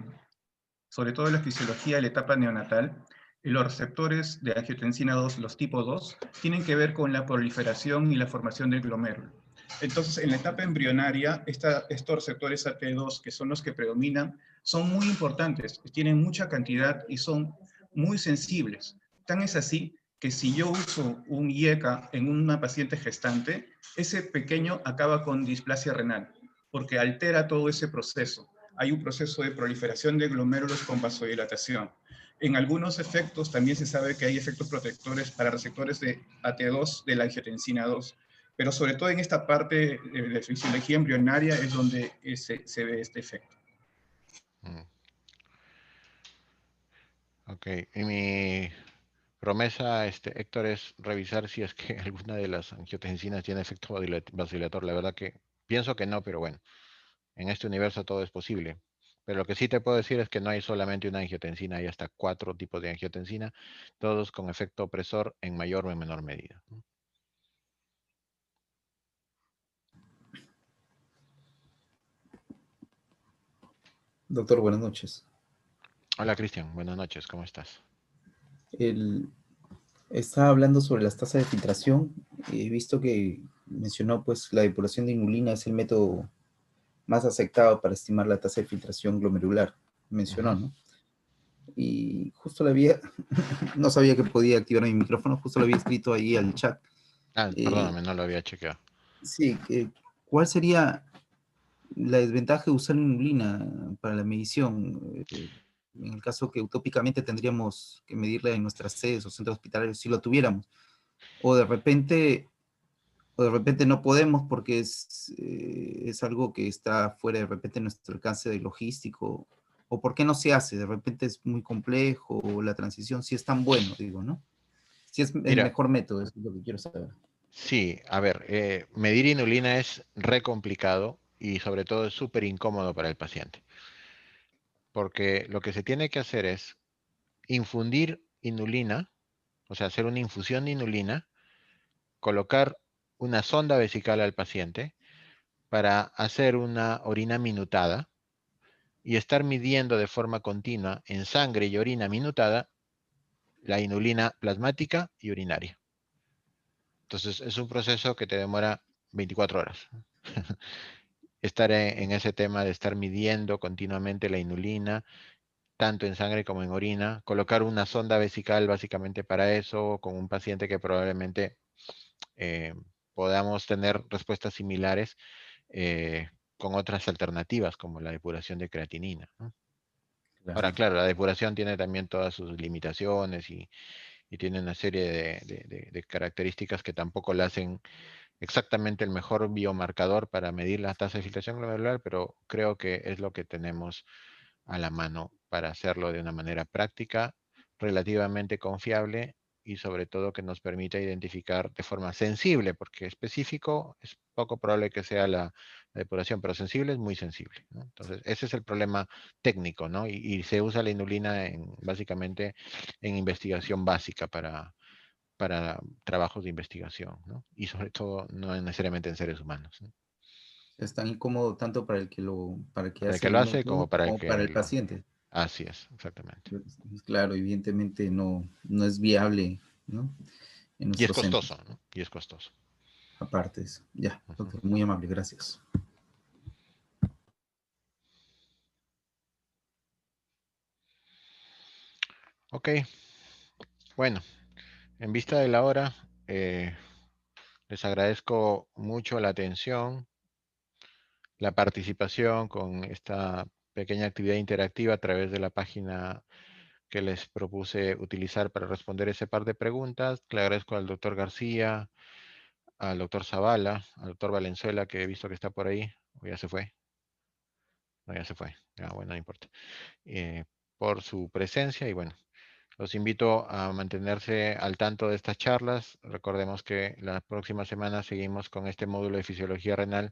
sobre todo en la fisiología de la etapa neonatal, los receptores de angiotensina 2, los tipo 2, tienen que ver con la proliferación y la formación del glomérulo. Entonces, en la etapa embrionaria, estos receptores AT2, que son los que predominan, son muy importantes, tienen mucha cantidad y son muy sensibles. Tan es así que si yo uso un IECA en una paciente gestante, ese pequeño acaba con displasia renal, porque altera todo ese proceso. Hay un proceso de proliferación de glomérulos con vasodilatación. En algunos efectos también se sabe que hay efectos protectores para receptores de AT2 de la angiotensina 2, pero sobre todo en esta parte de la fisiología embrionaria es donde se ve este efecto. Mm. Ok, y mi promesa, Héctor, es revisar si es que alguna de las angiotensinas tiene efecto vasodilator. La verdad que pienso que no, pero bueno, en este universo todo es posible. Pero lo que sí te puedo decir es que no hay solamente una angiotensina, hay hasta 4 tipos de angiotensina, todos con efecto opresor en mayor o en menor medida. Doctor, buenas noches. Hola Cristian, buenas noches, ¿cómo estás? Estaba hablando sobre las tasas de filtración. He visto que mencionó pues la depuración de inulina es el método más aceptado para estimar la tasa de filtración glomerular. Mencionó, ¿no? Y justo la había, no sabía que podía activar mi micrófono, justo lo había escrito ahí al chat. Perdóname, no lo había chequeado. Sí, ¿cuál sería la desventaja de usar inulina para la medición? En el caso que utópicamente tendríamos que medirla en nuestras sedes o centros hospitalarios si lo tuviéramos. O de repente no podemos porque es algo que está fuera de repente de nuestro alcance de logístico. ¿O por qué no se hace? De repente es muy complejo, o la transición sí es tan bueno, digo, ¿no? Si es el Mira, mejor método, es lo que quiero saber. sí, a ver, medir inulina es re complicado y sobre todo es súper incómodo para el paciente. Porque lo que se tiene que hacer es infundir inulina, o sea, hacer una infusión de inulina, colocar una sonda vesical al paciente para hacer una orina minutada y estar midiendo de forma continua en sangre y orina minutada la inulina plasmática y urinaria. Entonces es un proceso que te demora 24 horas. Estar en ese tema de estar midiendo continuamente la inulina, tanto en sangre como en orina, colocar una sonda vesical básicamente para eso, con un paciente que probablemente eh, podamos tener respuestas similares con otras alternativas como la depuración de creatinina, ¿no? Ahora, Claro. claro, la depuración tiene también todas sus limitaciones y tiene una serie de características que tampoco la hacen exactamente el mejor biomarcador para medir la tasa de filtración glomerular, pero creo que es lo que tenemos a la mano para hacerlo de una manera práctica, relativamente confiable y sobre todo que nos permita identificar de forma sensible, porque específico es poco probable que sea la depuración, pero sensible es muy sensible, ¿no? Entonces, ese es el problema técnico, ¿no? Y se usa la inulina básicamente en investigación básica para trabajos de investigación, ¿no? Y sobre todo no necesariamente en seres humanos, ¿no? Es tan incómodo tanto para el que Para el hace que lo el hace nódulo como para el como para que el lo... paciente. Así es, exactamente. Claro, evidentemente no es viable, ¿no? En Y es nuestros costoso, centros. ¿no? Y es costoso. Aparte de eso. Ya, Ujú. doctor, muy amable, gracias. Ok, bueno, en vista de la hora, les agradezco mucho la atención, la participación con esta pequeña actividad interactiva a través de la página que les propuse utilizar para responder ese par de preguntas. Le agradezco al doctor García, al doctor Zavala, al doctor Valenzuela, que he visto que está por ahí, o ya se fue. No, ya se fue. Ya, bueno, no importa. Por su presencia y bueno, los invito a mantenerse al tanto de estas charlas. Recordemos que la próxima semana seguimos con este módulo de fisiología renal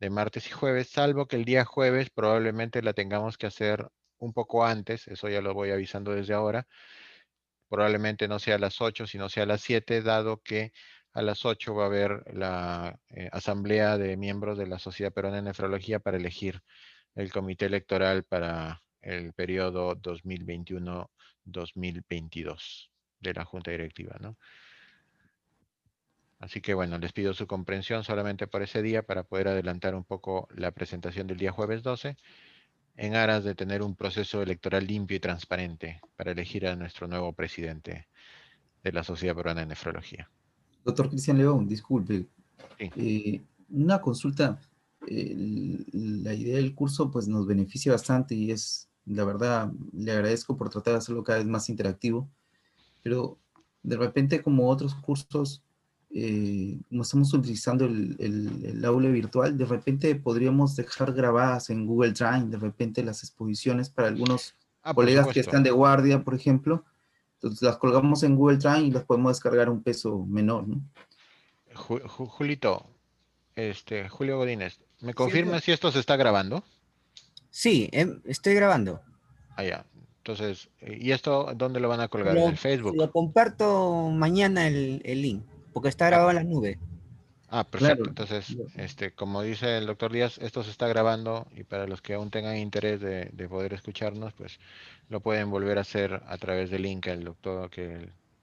de martes y jueves, salvo que el día jueves probablemente la tengamos que hacer un poco antes, eso ya lo voy avisando desde ahora. Probablemente no sea a las 8, sino sea a las 7, dado que a las 8 va a haber la asamblea de miembros de la Sociedad Peruana de Nefrología para elegir el comité electoral para el periodo 2021-2022 de la Junta Directiva, ¿no? Así que bueno, les pido su comprensión solamente por ese día para poder adelantar un poco la presentación del día jueves 12, en aras de tener un proceso electoral limpio y transparente para elegir a nuestro nuevo presidente de la Sociedad Peruana de Nefrología. Doctor Cristian León, disculpe. Sí. Una consulta. La idea del curso pues nos beneficia bastante y es, la verdad, le agradezco por tratar de hacerlo cada vez más interactivo, pero de repente como otros cursos, como estamos utilizando el aula virtual, de repente podríamos dejar grabadas en Google Drive, de repente las exposiciones para algunos Por colegas que supuesto. están de guardia, por ejemplo. Entonces las colgamos en Google Drive y las podemos descargar a un peso menor, ¿no? Julito, Julio Godínez, ¿me Sí, confirma si esto se está grabando? Sí, estoy grabando. Ah, ya. Entonces, ¿y esto dónde lo van a colgar? ¿En el Facebook? Lo comparto mañana el link, porque está Ah, grabado en la nube. perfecto. Claro. Entonces, como dice el doctor Díaz, esto se está grabando y para los que aún tengan interés de poder escucharnos, pues lo pueden volver a hacer a través del link que el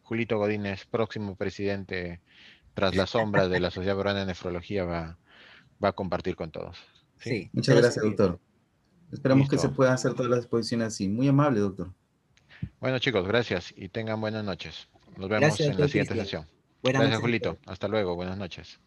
Julito Godínez, próximo presidente tras la sombra de la Sociedad Peruana de Nefrología, va a compartir con todos. ¿Sí? Sí, Muchas se los gracias, envío. doctor. Esperamos que se Listo. puedan hacer todas las exposiciones así. Muy amable, doctor. Bueno, chicos, gracias y tengan buenas noches. Nos vemos Gracias, en la doctor siguiente Cristian. sesión. Buenas Gracias, noches a todos. Julito. Hasta luego. Buenas noches.